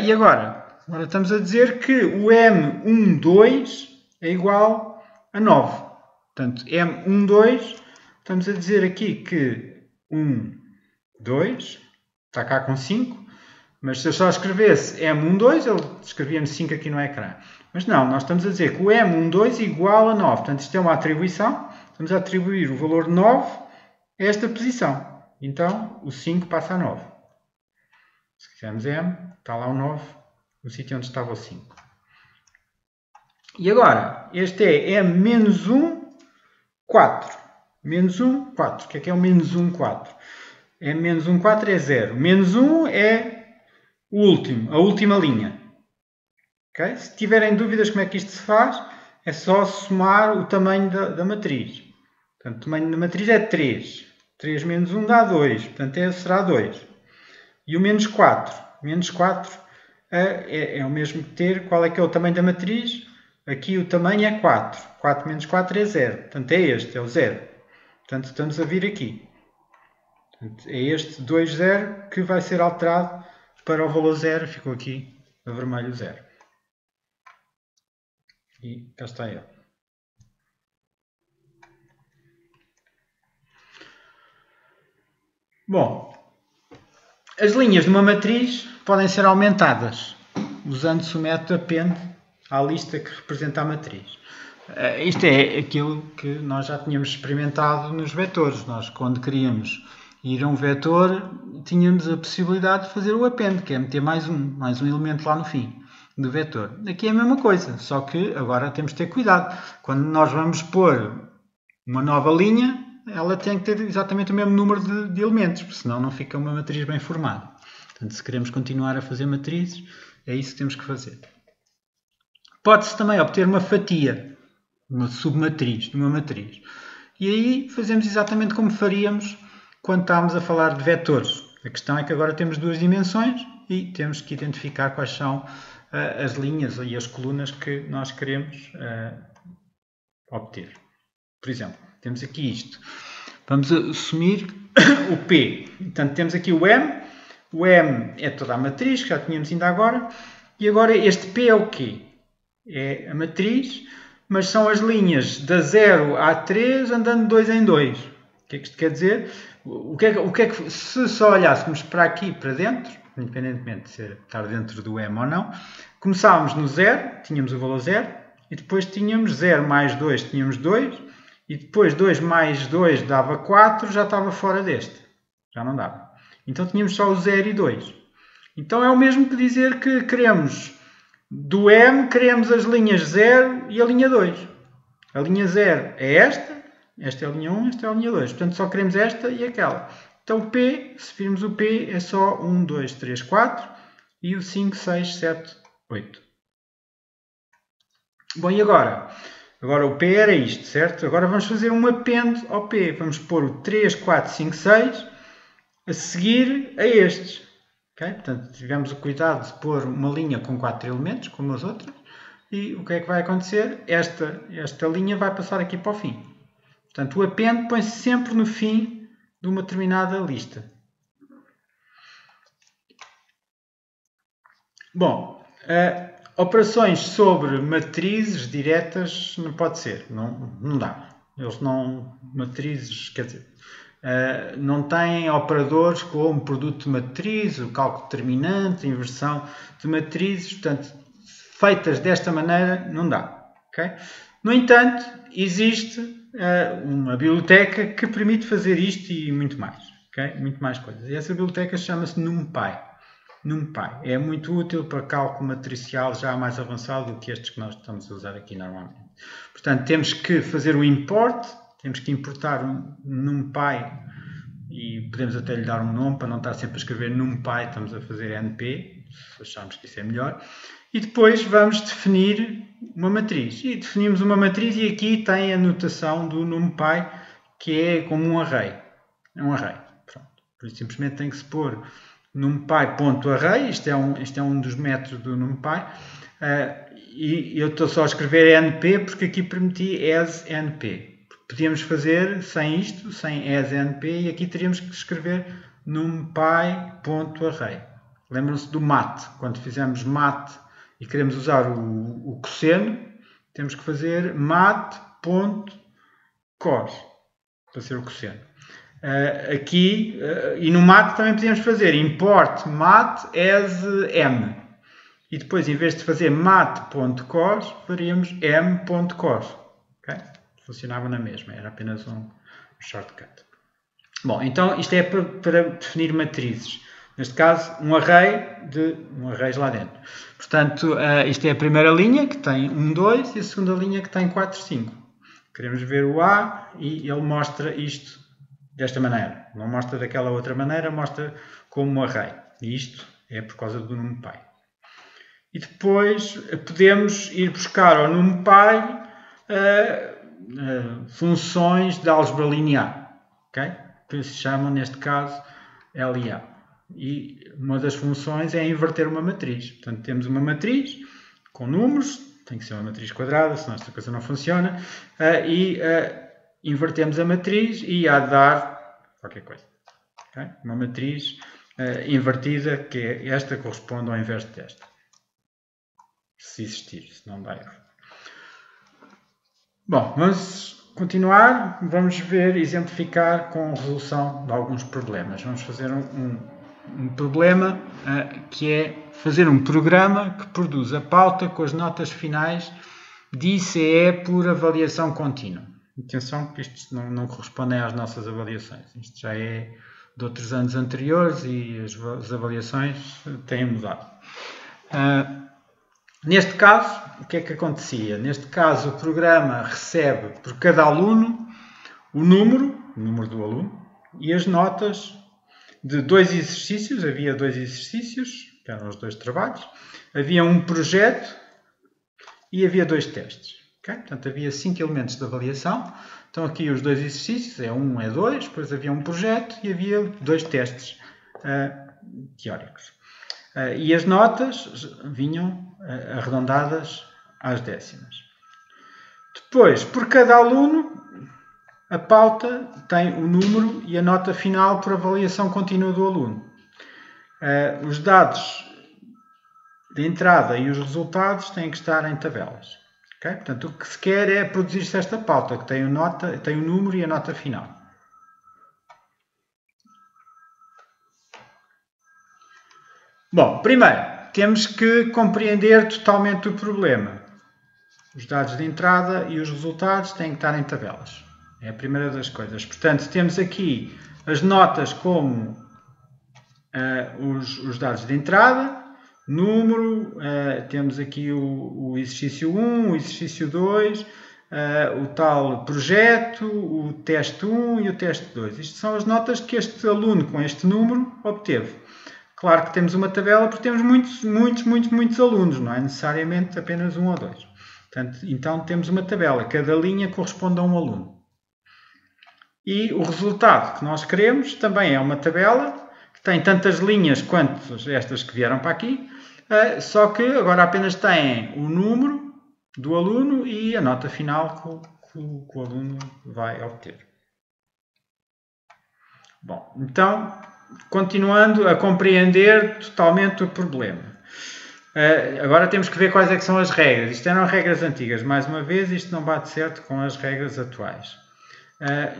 E agora estamos a dizer que o M1, 2 é igual a 9. Portanto, M1, 2, estamos a dizer aqui que 1, 2, está cá com 5. Mas se eu só escrevesse M1, 2, ele escrevia-me 5 aqui no ecrã. Mas não, nós estamos a dizer que o M1, 2 é igual a 9. Portanto, isto é uma atribuição. Estamos a atribuir o valor 9 a esta posição. Então, o 5 passa a 9. Se quisermos M, está lá o 9, no sítio onde estava o 5. E agora, este é M-1, 4. -1, 4. O que é o -1, 4? M-1, 4 é 0. -1 é a última linha. Okay? Se tiverem dúvidas como é que isto se faz, é só somar o tamanho da matriz. Portanto, o tamanho da matriz é 3. 3 menos 1 dá 2. Portanto, será 2. E o menos 4. Menos 4 é o mesmo que ter. Qual é que é o tamanho da matriz? Aqui o tamanho é 4. 4 menos 4 é 0. Portanto, é este, é o 0. Portanto, estamos a vir aqui. Portanto, é este 2, 0 que vai ser alterado para o valor 0, ficou aqui a vermelho 0. E cá está ele. Bom, as linhas de uma matriz podem ser aumentadas usando-se o método append à lista que representa a matriz. Isto é aquilo que nós já tínhamos experimentado nos vetores. Nós, quando queríamos ir a um vetor, tínhamos a possibilidade de fazer o append, que é meter mais um elemento lá no fim do vetor. Aqui é a mesma coisa, só que agora temos de ter cuidado. Quando nós vamos pôr uma nova linha, ela tem que ter exatamente o mesmo número de elementos, porque senão não fica uma matriz bem formada. Portanto, se queremos continuar a fazer matrizes, é isso que temos que fazer. Pode-se também obter uma fatia, uma submatriz de uma matriz. E aí fazemos exatamente como faríamos quando estávamos a falar de vetores. A questão é que agora temos duas dimensões e temos que identificar quais são as linhas e as colunas que nós queremos obter. Por exemplo, temos aqui isto. Vamos assumir o P. Portanto, temos aqui o M. O M é toda a matriz, que já tínhamos ainda agora. E agora este P é o quê? É a matriz, mas são as linhas da 0 à 3 andando de 2 em 2. O que é que isto quer dizer? Se só olhássemos para aqui, para dentro, independentemente de estar dentro do M ou não, começávamos no 0, tínhamos o valor 0, e depois tínhamos 0 mais 2, tínhamos 2, e depois 2 mais 2 dava 4, já estava fora deste. Já não dava. Então tínhamos só o 0 e 2. Então é o mesmo que dizer que queremos, do M, queremos as linhas 0 e a linha 2. A linha 0 é esta é a linha 1, esta é a linha 2. Portanto, só queremos esta e aquela. Então o P, se virmos o P, é só 1, 2, 3, 4 e o 5, 6, 7, 8. Bom, e agora? Agora o P era isto, certo? Agora vamos fazer um append ao P. Vamos pôr o 3, 4, 5, 6 a seguir a estes. Okay? Portanto, tivemos o cuidado de pôr uma linha com 4 elementos, como as outras. E o que é que vai acontecer? Esta linha vai passar aqui para o fim. Portanto, o append põe-se sempre no fim de uma determinada lista. Bom, operações sobre matrizes diretas não pode ser, não dá. Eles não, matrizes, quer dizer, não têm operadores como produto de matriz, o cálculo determinante, a inversão de matrizes, portanto, feitas desta maneira, não dá. Okay? No entanto, existe uma biblioteca que permite fazer isto e muito mais. Okay? Muito mais coisas. E essa biblioteca chama-se NumPy. NumPy é muito útil para cálculo matricial já mais avançado do que estes que nós estamos a usar aqui normalmente. Portanto, temos que fazer o import, temos que importar um NumPy e podemos até lhe dar um nome para não estar sempre a escrever NumPy, estamos a fazer NP, se acharmos que isso é melhor. E depois vamos definir uma matriz. E definimos uma matriz e aqui tem a notação do NumPy, que é como um array. É um array. Pronto. Por isso simplesmente tem que se pôr NumPy.array, isto é um dos métodos do NumPy, e eu estou só a escrever NP porque aqui permiti as NP. Podíamos fazer sem isto, sem as NP, e aqui teríamos que escrever NumPy.array. Lembram-se do mat, quando fizemos mat e queremos usar o cosseno, temos que fazer mat.cos para ser o cosseno. Aqui, e no mat também podíamos fazer import mat as m. E depois, em vez de fazer mat.cos, faríamos m.cos. Okay? Funcionava na mesma, era apenas um shortcut. Bom, então isto é para definir matrizes. Neste caso, um array lá dentro. Portanto, isto é a primeira linha, que tem 1, 2, e a segunda linha, que tem 4, 5. Queremos ver o A e ele mostra isto desta maneira. Não mostra daquela outra maneira, mostra como um array. E isto é por causa do NumPy. E depois podemos ir buscar ao NumPy funções de álgebra linear, okay? Que se chamam, neste caso, LIA. E uma das funções é inverter uma matriz. Portanto, temos uma matriz com números, tem que ser uma matriz quadrada, senão esta coisa não funciona, invertemos a matriz e há de dar qualquer coisa. Okay? Uma matriz invertida, que é esta, corresponde ao inverso desta. Se existir, se não dá erro. Bom, vamos continuar. Vamos ver, exemplificar com a resolução de alguns problemas. Vamos fazer um problema que é fazer um programa que produz a pauta com as notas finais de ICE por avaliação contínua. Atenção que isto não corresponde às nossas avaliações. Isto já é de outros anos anteriores e as avaliações têm mudado. Neste caso, o que é que acontecia? Neste caso, o programa recebe por cada aluno o número do aluno, e as notas de 2 exercícios. Havia 2 exercícios, que eram os 2 trabalhos. Havia um projeto e havia 2 testes. Okay? Portanto, havia 5 elementos de avaliação. Então, aqui os 2 exercícios, é 1, é 2, depois havia um projeto e havia 2 testes teóricos. E as notas vinham arredondadas às décimas. Depois, por cada aluno, a pauta tem o número e a nota final por avaliação contínua do aluno. Os dados de entrada e os resultados têm que estar em tabelas. Okay? Portanto, o que se quer é produzir-se esta pauta, que tem o número e a nota final. Bom, primeiro, temos que compreender totalmente o problema. Os dados de entrada e os resultados têm que estar em tabelas. É a primeira das coisas. Portanto, temos aqui as notas como os dados de entrada, número, temos aqui o exercício 1, o exercício 2, o tal projeto, o teste 1 e o teste 2. Isto são as notas que este aluno com este número obteve. Claro que temos uma tabela porque temos muitos alunos, não é necessariamente apenas 1 ou 2. Portanto, então temos uma tabela, cada linha corresponde a um aluno. E o resultado que nós queremos também é uma tabela que tem tantas linhas quanto estas que vieram para aqui, só que agora apenas tem o número do aluno e a nota final que o aluno vai obter. Bom, então, continuando a compreender totalmente o problema. Agora temos que ver quais é que são as regras. Isto eram regras antigas. Mais uma vez, isto não bate certo com as regras atuais.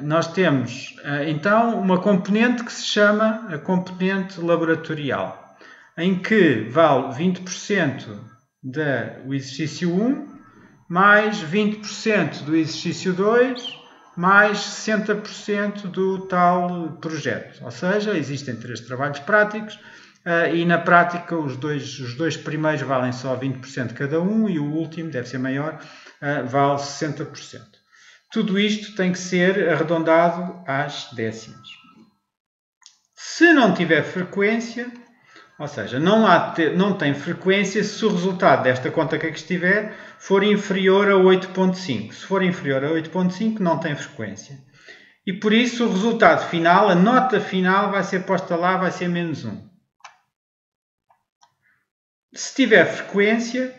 Nós temos, então, uma componente que se chama a componente laboratorial, em que vale 20% do exercício 1, mais 20% do exercício 2, mais 60% do tal projeto. Ou seja, existem 3 trabalhos práticos e na prática os dois primeiros valem só 20% cada um e o último, deve ser maior, vale 60%. Tudo isto tem que ser arredondado às décimas. Se não tiver frequência, ou seja, não tem frequência se o resultado desta conta que aqui estiver for inferior a 8.5. Se for inferior a 8.5, não tem frequência. E por isso o resultado final, a nota final, vai ser posta lá, vai ser menos 1. Se tiver frequência,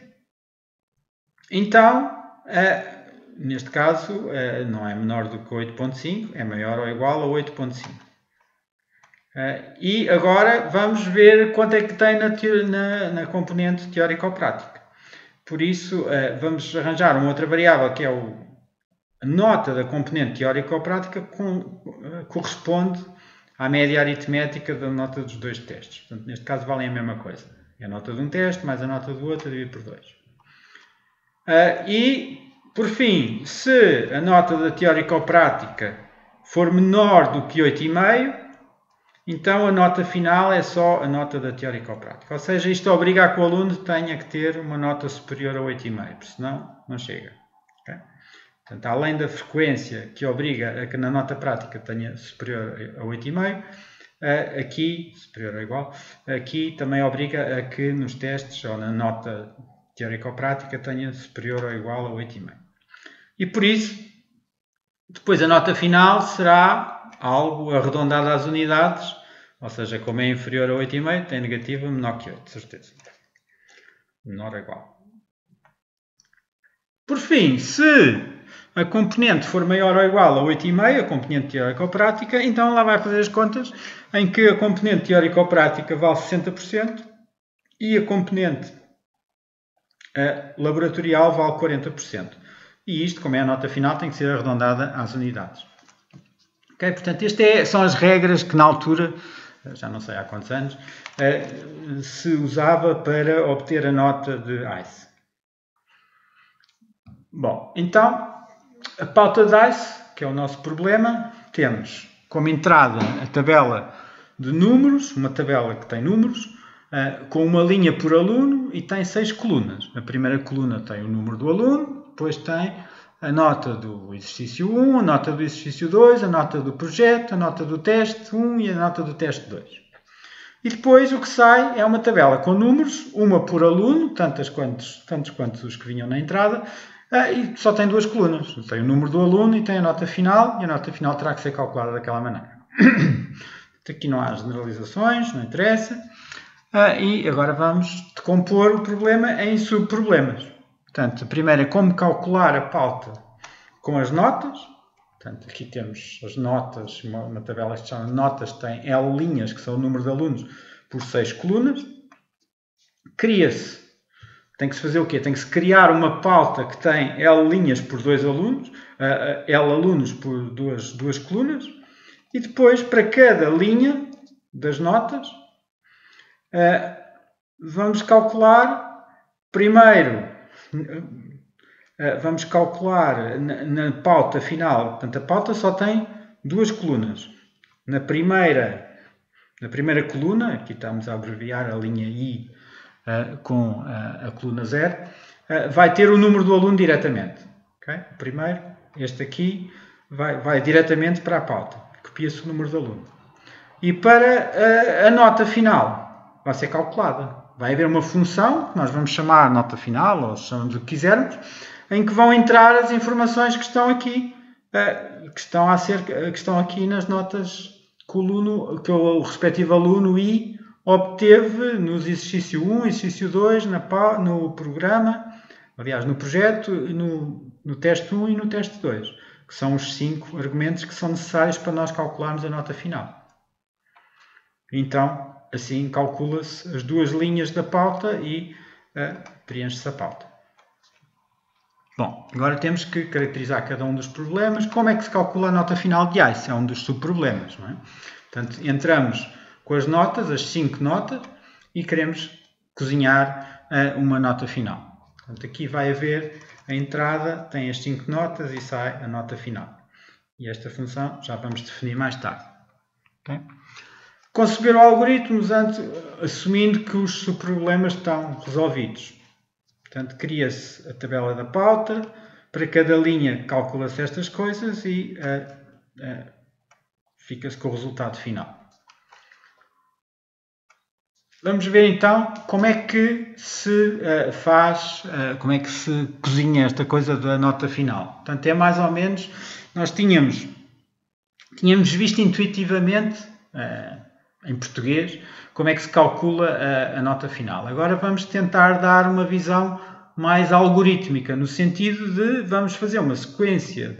então, neste caso, não é menor do que 8.5, é maior ou igual a 8.5. E agora vamos ver quanto é que tem na componente teórico-prática. Por isso, vamos arranjar uma outra variável que é a nota da componente teórico-prática corresponde à média aritmética da nota dos 2 testes. Portanto, neste caso valem a mesma coisa. É a nota de um teste mais a nota do outro dividido por 2. E, por fim, se a nota da teórico-prática for menor do que 8,5, então a nota final é só a nota da teórico-prática. Ou seja, isto obriga a que o aluno tenha que ter uma nota superior a 8,5, senão não chega. Okay? Portanto, além da frequência que obriga a que na nota prática tenha superior a 8,5, aqui, superior ou igual, aqui também obriga a que nos testes ou na nota teórico-prática tenha superior ou igual a 8,5. E por isso, depois a nota final será algo arredondado às unidades, ou seja, como é inferior a 8,5, tem negativa menor que 8, certeza. Menor ou igual. Por fim, se a componente for maior ou igual a 8,5, a componente teórico-prática, então lá vai fazer as contas em que a componente teórico-prática vale 60% e a componente laboratorial vale 40%. E isto, como é a nota final, tem que ser arredondada às unidades. Okay? Portanto, estas são as regras que na altura, já não sei há quantos anos, se usava para obter a nota de ICE. Bom, então, a pauta de ICE, que é o nosso problema, temos como entrada a tabela de números, uma tabela que tem números, com uma linha por aluno e tem 6 colunas. A primeira coluna tem o número do aluno, depois tem a nota do exercício 1, a nota do exercício 2, a nota do projeto, a nota do teste 1 e a nota do teste 2. E depois o que sai é uma tabela com números, uma por aluno, tantos quantos os que vinham na entrada, e só tem 2 colunas. Tem o número do aluno e tem a nota final, e a nota final terá que ser calculada daquela maneira. Aqui não há generalizações, não interessa. E agora vamos decompor o problema em subproblemas. Portanto, a primeira é como calcular a pauta com as notas. Portanto, aqui temos as notas, uma tabela que se chama notas, tem L linhas, que são o número de alunos, por 6 colunas. Tem que se fazer o quê? Tem que se criar uma pauta que tem L linhas por 2 alunos, L alunos por duas colunas, e depois, para cada linha das notas, vamos calcular primeiro, vamos calcular na pauta final, portanto a pauta só tem 2 colunas. Na primeira coluna, aqui estamos a abreviar a linha I com a coluna 0, vai ter o número do aluno diretamente. Okay? O primeiro, este aqui, vai diretamente para a pauta. Copia-se o número do aluno. E para a nota final, vai ser calculada. Vai haver uma função, que nós vamos chamar nota final, ou chamamos o que quisermos, em que vão entrar as informações que estão aqui, que estão aqui nas notas que o respectivo aluno I obteve nos exercício 1, exercício 2, no programa, aliás, no projeto, no teste 1 e no teste 2, que são os 5 argumentos que são necessários para nós calcularmos a nota final. Então, assim calcula-se as 2 linhas da pauta e preenche-se a pauta. Bom, agora temos que caracterizar cada um dos problemas. Como é que se calcula a nota final de A? Isso é um dos subproblemas, não é? Portanto, entramos com as notas, as 5 notas, e queremos cozinhar uma nota final. Portanto, aqui vai haver a entrada, tem as 5 notas e sai a nota final. E esta função já vamos definir mais tarde. Okay? Conceber o algoritmo assumindo que os subproblemas estão resolvidos. Portanto, cria-se a tabela da pauta, para cada linha calcula-se estas coisas e fica-se com o resultado final. Vamos ver então como é que se como é que se cozinha esta coisa da nota final. Portanto, é mais ou menos, nós tínhamos visto intuitivamente, em português, como é que se calcula a nota final. Agora vamos tentar dar uma visão mais algorítmica, no sentido de vamos fazer uma sequência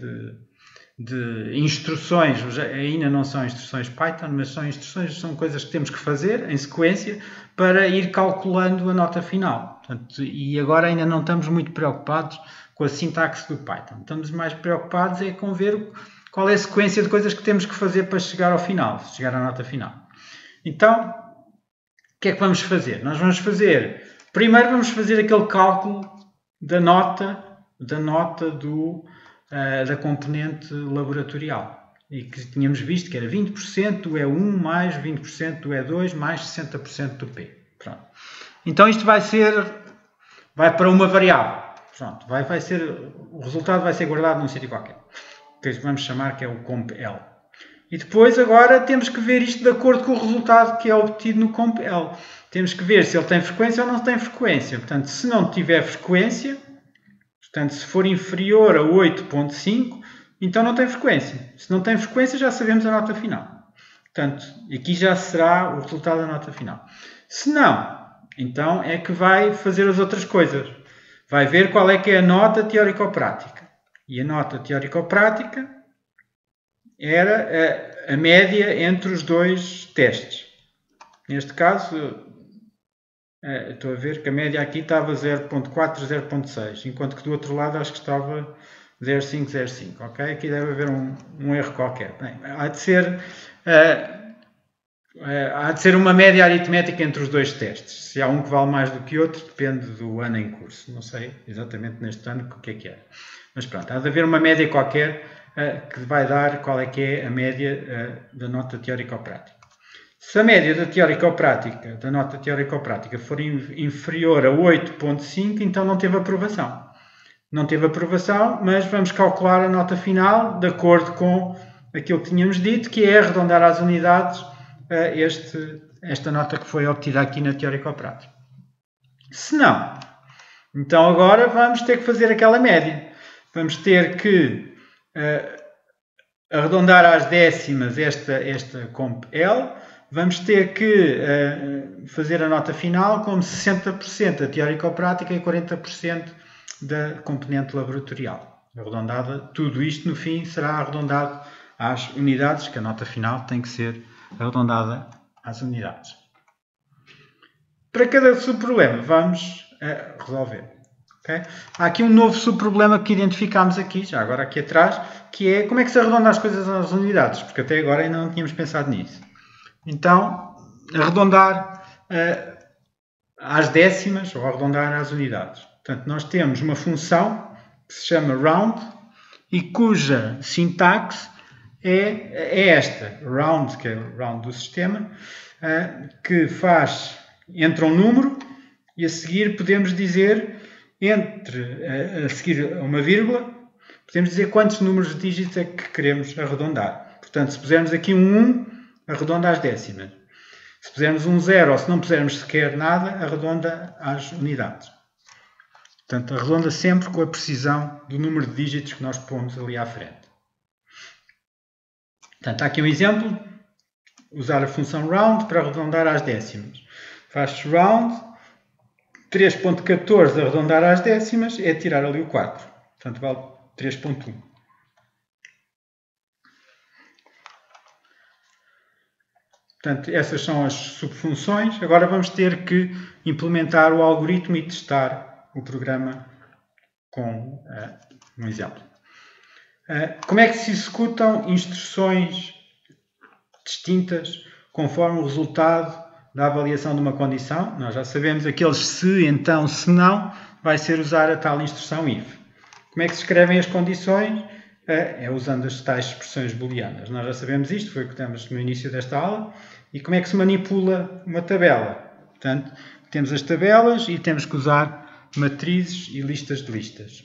de instruções, ainda não são instruções Python, mas são coisas que temos que fazer em sequência para ir calculando a nota final. Portanto, e agora ainda não estamos muito preocupados com a sintaxe do Python. Estamos mais preocupados com ver qual é a sequência de coisas que temos que fazer para chegar ao final, chegar à nota final. Então, o que é que vamos fazer? Nós vamos fazer, primeiro vamos fazer aquele cálculo da nota da componente laboratorial. E que tínhamos visto que era 20% do E1 mais 20% do E2 mais 60% do P. Pronto. Então isto vai para uma variável. Pronto. O resultado vai ser guardado num sítio qualquer. Que vamos chamar que é o comp-L. E depois agora temos que ver isto de acordo com o resultado que é obtido no comp-L. Temos que ver se ele tem frequência ou não tem frequência. Portanto, se não tiver frequência, portanto, se for inferior a 8.5, então não tem frequência. Se não tem frequência, já sabemos a nota final. Portanto, aqui já será o resultado da nota final. Se não, então é que vai fazer as outras coisas. Vai ver qual é que é a nota teórico-prática. E a nota teórico-prática era a média entre os dois testes. Neste caso, estou a ver que a média aqui estava 0.4, 0.6, enquanto que do outro lado acho que estava 0.5, 0.5. Ok? Aqui deve haver um erro qualquer. Bem, há de ser uma média aritmética entre os dois testes. Se há um que vale mais do que outro, depende do ano em curso. Não sei exatamente neste ano o que é. Mas pronto, há de haver uma média qualquer que vai dar qual é que é a média da nota teórico-prática. Se a média da nota teórico-prática for inferior a 8.5, então não teve aprovação. Não teve aprovação, mas vamos calcular a nota final de acordo com aquilo que tínhamos dito, que é arredondar às unidades esta nota que foi obtida aqui na teórico-prática. Se não, então agora vamos ter que fazer aquela média. Vamos ter que arredondar às décimas esta comp-L. Vamos ter que fazer a nota final como 60% da teórico-prática e 40% da componente laboratorial. Arredondada, tudo isto no fim será arredondado às unidades, que a nota final tem que ser arredondada às unidades. Para cada subproblema vamos resolver. Okay? Há aqui um novo subproblema que identificámos aqui, já agora aqui atrás, que é como é que se arredonda as coisas às unidades, porque até agora ainda não tínhamos pensado nisso. Então, arredondar às décimas ou arredondar às unidades. Portanto, nós temos uma função que se chama round e cuja sintaxe é esta. Round, que é o round do sistema, que entra um número e a seguir podemos dizer, a seguir uma vírgula, podemos dizer quantos números de dígitos é que queremos arredondar. Portanto, se pusermos aqui um 1, arredonda às décimas. Se pusermos um 0 ou se não pusermos sequer nada, arredonda às unidades. Portanto, arredonda sempre com a precisão do número de dígitos que nós pomos ali à frente. Portanto, há aqui um exemplo. Usar a função round para arredondar às décimas. Faz round, 3.14 arredondar às décimas é tirar ali o 4. Portanto, vale 3.1. Portanto, essas são as subfunções. Agora vamos ter que implementar o algoritmo e testar o programa com um exemplo. Como é que se executam instruções distintas conforme o resultado da avaliação de uma condição? Nós já sabemos aqueles se, então, se não, vai ser usar a tal instrução if. Como é que se escrevem as condições? É usando as tais expressões booleanas. Nós já sabemos isto, foi o que temos no início desta aula. E como é que se manipula uma tabela? Portanto, temos as tabelas e temos que usar matrizes e listas de listas.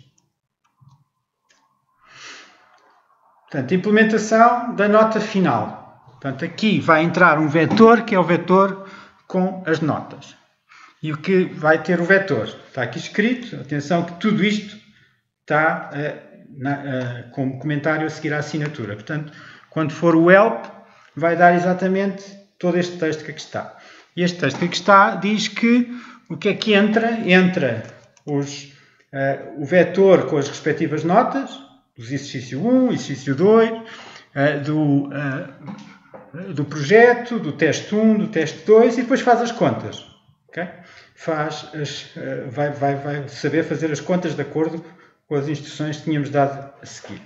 Portanto, implementação da nota final. Portanto, aqui vai entrar um vetor, que é o vetor com as notas. E o que vai ter o vetor? Está aqui escrito, atenção que tudo isto está como comentário a seguir à assinatura. Portanto, quando for o help, vai dar exatamente todo este texto que aqui está. E este texto que aqui está diz que o que é que entra? Entra o vetor com as respectivas notas, do exercício 1, exercício 2, do projeto, do teste 1, do teste 2 e depois faz as contas. Okay? Vai saber fazer as contas de acordo com as instruções que tínhamos dado a seguir.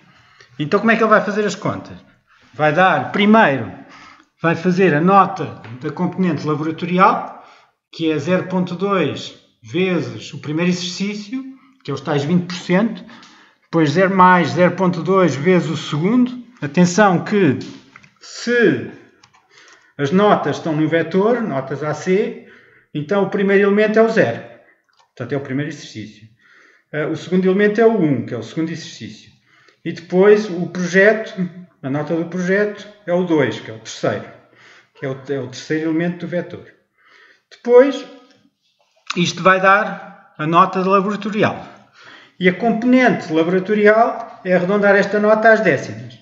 Então como é que ele vai fazer as contas? Vai dar, primeiro, vai fazer a nota da componente laboratorial, que é 0.2 vezes o primeiro exercício, que é os tais 20%, depois mais 0.2 vezes o segundo. Atenção que se as notas estão no vetor, notas AC, então o primeiro elemento é o 0. Portanto, é o primeiro exercício. O segundo elemento é o 1, que é o segundo exercício. E depois o projeto, a nota do projeto, é o 2, que é o terceiro. Que é o terceiro elemento do vetor. Depois, isto vai dar a nota laboratorial. E a componente laboratorial é arredondar esta nota às décimas.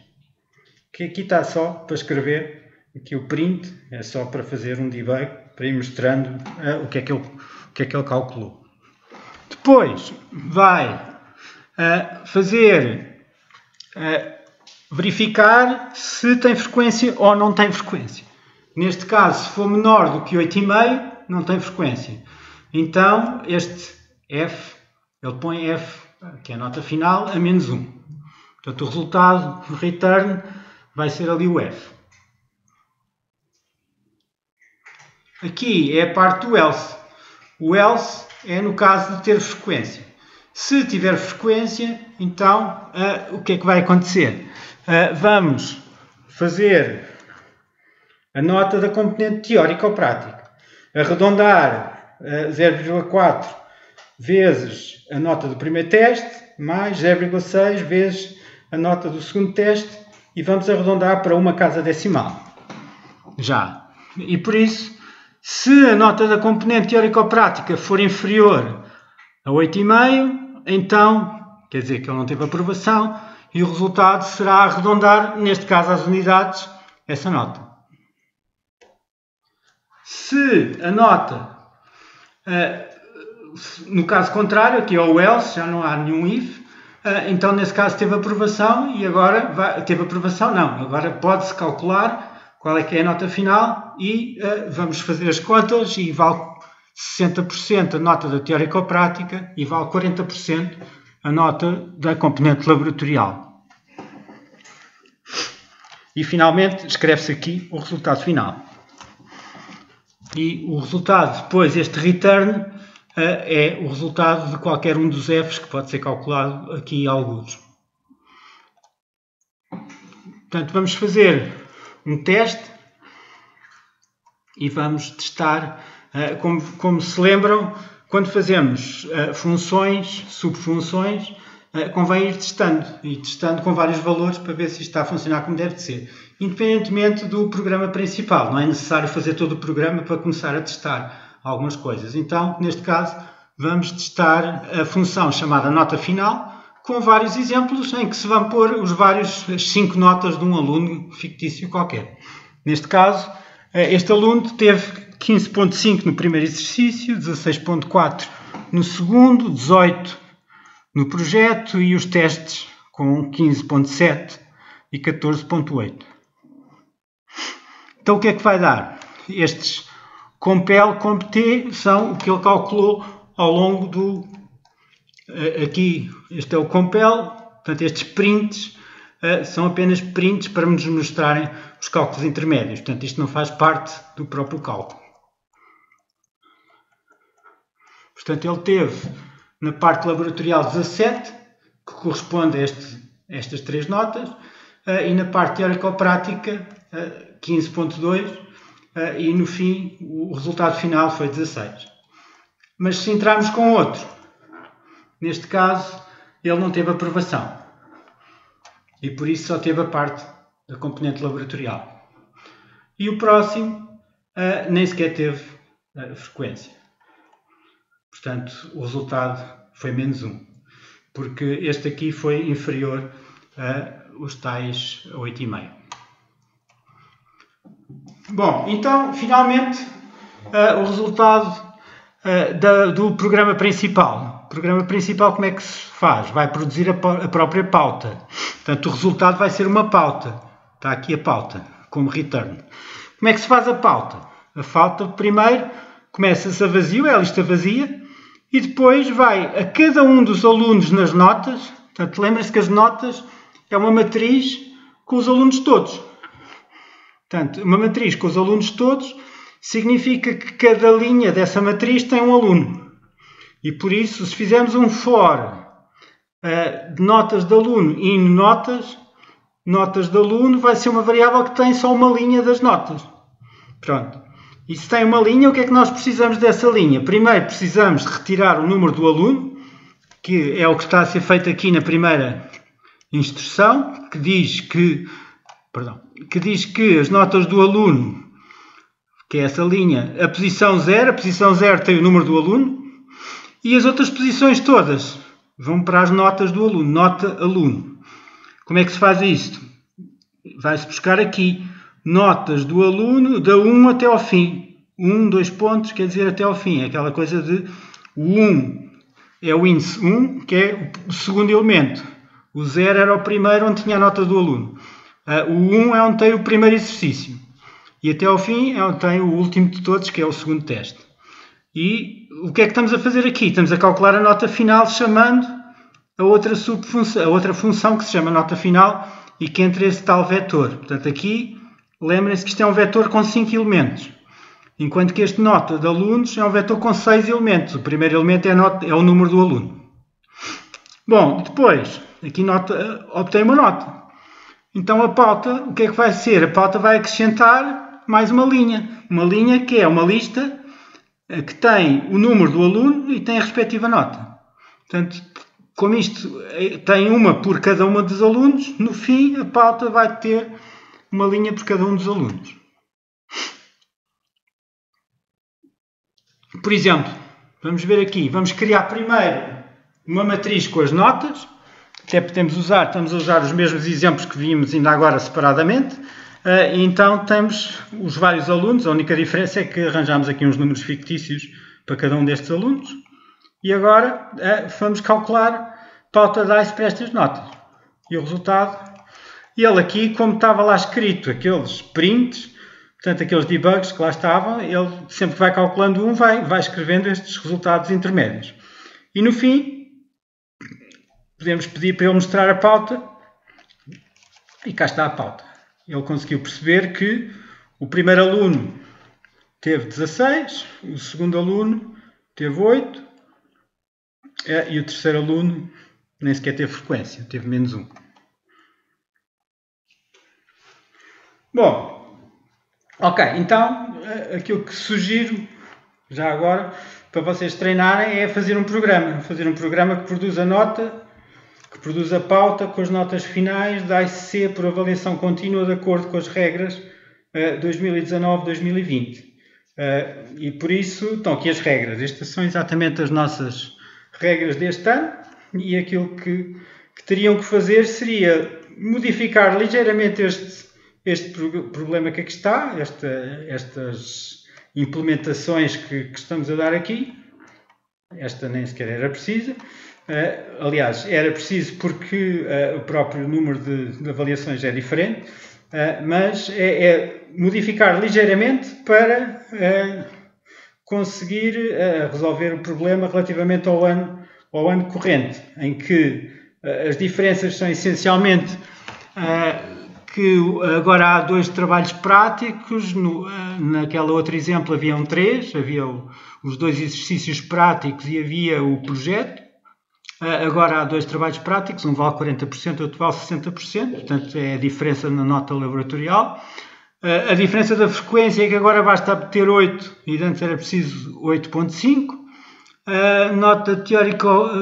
Que aqui está só para escrever, aqui o print, é só para fazer um debug, para ir mostrando o que é que ele calculou. Depois vai verificar se tem frequência ou não tem frequência. Neste caso, se for menor do que 8,5, não tem frequência. Então, este F, ele põe F, que é a nota final, a menos 1. Portanto, o resultado, o return, vai ser ali o F. Aqui é a parte do else. O else é no caso de ter frequência. Se tiver frequência, então, o que é que vai acontecer? Vamos fazer a nota da componente teórica ou prática. Arredondar 0,4 vezes a nota do primeiro teste, mais 0,6 vezes a nota do segundo teste, e vamos arredondar para uma casa decimal. Já. E por isso, se a nota da componente teórica ou prática for inferior a 8,5, então, quer dizer que ele não teve aprovação, e o resultado será arredondar, neste caso às unidades, essa nota. Se a nota, no caso contrário, aqui é o else, já não há nenhum if, então nesse caso teve aprovação e agora teve aprovação não, agora pode-se calcular qual é que é a nota final e vamos fazer as contas e vale 60% a nota da teórica ou prática e vale 40% a nota da componente laboratorial. E finalmente escreve-se aqui o resultado final. E o resultado, depois, este return, é o resultado de qualquer um dos Fs que pode ser calculado aqui alguns. Portanto, vamos fazer um teste e vamos testar, como se lembram, quando fazemos funções, subfunções, convém ir testando, e testando com vários valores para ver se isto está a funcionar como deve ser. Independentemente do programa principal, não é necessário fazer todo o programa para começar a testar algumas coisas. Então, neste caso, vamos testar a função chamada nota final, com vários exemplos em que se vão pôr as 5 notas de um aluno fictício qualquer. Neste caso, este aluno teve 15.5 no primeiro exercício, 16.4 no segundo, 18 no projeto e os testes com 15.7 e 14.8. Então o que é que vai dar? estes compel, compt, são o que ele calculou ao longo do... Aqui, este é o compel, portanto estes prints são apenas prints para nos mostrarem os cálculos intermédios. Portanto, isto não faz parte do próprio cálculo. Portanto, ele teve na parte laboratorial 17, que corresponde a estas 3 notas, e na parte teórico-prática 15.2, e no fim o resultado final foi 16. Mas se entrarmos com outro, neste caso ele não teve aprovação e por isso só teve a parte da componente laboratorial. E o próximo nem sequer teve frequência. Portanto, o resultado foi menos 1, porque este aqui foi inferior aos tais 8,5. Bom, então, finalmente, o resultado do programa principal. O programa principal, como é que se faz? Vai produzir a própria pauta. Portanto, o resultado vai ser uma pauta. Está aqui a pauta, como return. Como é que se faz a pauta? A pauta, primeiro, começa-se a vazio, é a lista vazia, e depois vai a cada um dos alunos nas notas. Portanto, lembrem-se que as notas é uma matriz com os alunos todos. Portanto, uma matriz com os alunos todos significa que cada linha dessa matriz tem um aluno. E por isso, se fizermos um for de notas de aluno in notas de aluno, vai ser uma variável que tem só uma linha das notas. Pronto. E se tem uma linha, o que é que nós precisamos dessa linha? Primeiro precisamos de retirar o número do aluno, que é o que está a ser feito aqui na primeira instrução, que diz que as notas do aluno, que é essa linha, a posição 0 tem o número do aluno, e as outras posições todas vão para as notas do aluno, nota aluno. Como é que se faz isto? Vai-se buscar aqui notas do aluno da 1 até ao fim. 1, 2 pontos, quer dizer até ao fim. É aquela coisa de o 1 é o índice 1, que é o segundo elemento. O 0 era o primeiro onde tinha a nota do aluno. O 1 é onde tem o primeiro exercício. E até ao fim é onde tem o último de todos, que é o segundo teste. E o que é que estamos a fazer aqui? Estamos a calcular a nota final chamando a outra subfunção, a outra função que se chama nota final e que entra esse tal vetor. Portanto, aqui, lembrem-se que isto é um vetor com 5 elementos. Enquanto que este nota de alunos é um vetor com 6 elementos. O primeiro elemento é o número do aluno. Bom, depois, aqui obtém uma nota. Então a pauta, o que é que vai ser? A pauta vai acrescentar mais uma linha. Uma linha que é uma lista que tem o número do aluno e tem a respectiva nota. Portanto, como isto tem uma por cada uma dos alunos, no fim a pauta vai ter uma linha por cada um dos alunos. Por exemplo, vamos ver aqui, vamos criar primeiro uma matriz com as notas, até podemos estamos a usar os mesmos exemplos que vimos ainda agora separadamente, e então temos os vários alunos, a única diferença é que arranjamos aqui uns números fictícios para cada um destes alunos, e agora vamos calcular pauta DICE para estas notas. E o resultado, ele aqui, como estava lá escrito, aqueles prints, portanto aqueles debugs que lá estavam, ele sempre que vai calculando um, vai escrevendo estes resultados intermédios. E no fim, podemos pedir para ele mostrar a pauta, e cá está a pauta. Ele conseguiu perceber que o primeiro aluno teve 16, o segundo aluno teve 8, e o terceiro aluno nem sequer teve frequência, teve menos 1. Bom, ok, então aquilo que sugiro, já agora, para vocês treinarem é fazer um programa. Fazer um programa que produza nota, que produz a pauta com as notas finais da ICC por avaliação contínua de acordo com as regras 2019-2020. E por isso estão aqui as regras. Estas são exatamente as nossas regras deste ano e aquilo que teriam que fazer seria modificar ligeiramente este problema que aqui está, estas implementações que estamos a dar aqui. Esta nem sequer era precisa. Aliás, era preciso porque o próprio número de avaliações é diferente. mas é modificar ligeiramente para conseguir resolver o problema relativamente ao ano corrente, em que as diferenças são essencialmente que agora há 2 trabalhos práticos, naquele outro exemplo haviam 3, havia os 2 exercícios práticos e havia o projeto. Agora há 2 trabalhos práticos, um vale 40%, outro vale 60%, portanto é a diferença na nota laboratorial. A diferença da frequência é que agora basta ter 8 e antes era preciso 8.5. A nota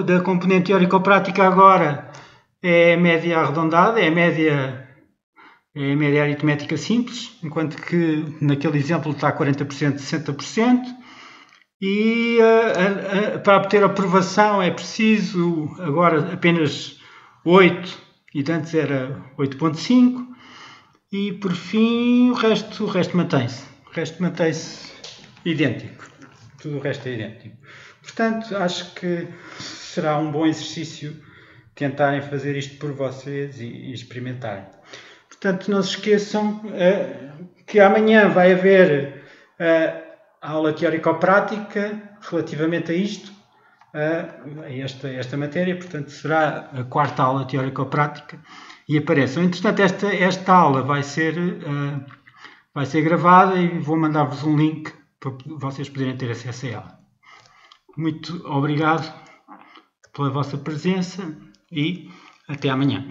da componente teórico-prática agora é a média arredondada, é a média aritmética simples, enquanto que naquele exemplo está 40%, 60%. E para obter aprovação é preciso agora apenas 8 e antes era 8.5 e por fim o resto mantém-se. O resto mantém-se idêntico. Tudo o resto é idêntico. Portanto, acho que será um bom exercício tentarem fazer isto por vocês e experimentarem. Portanto, não se esqueçam que amanhã vai haver a aula teórico-prática relativamente a isto, a esta matéria, portanto será a 4ª aula teórico-prática e apareçam. Entretanto, esta aula vai ser gravada e vou mandar-vos um link para vocês poderem ter acesso a ela. Muito obrigado pela vossa presença e até amanhã.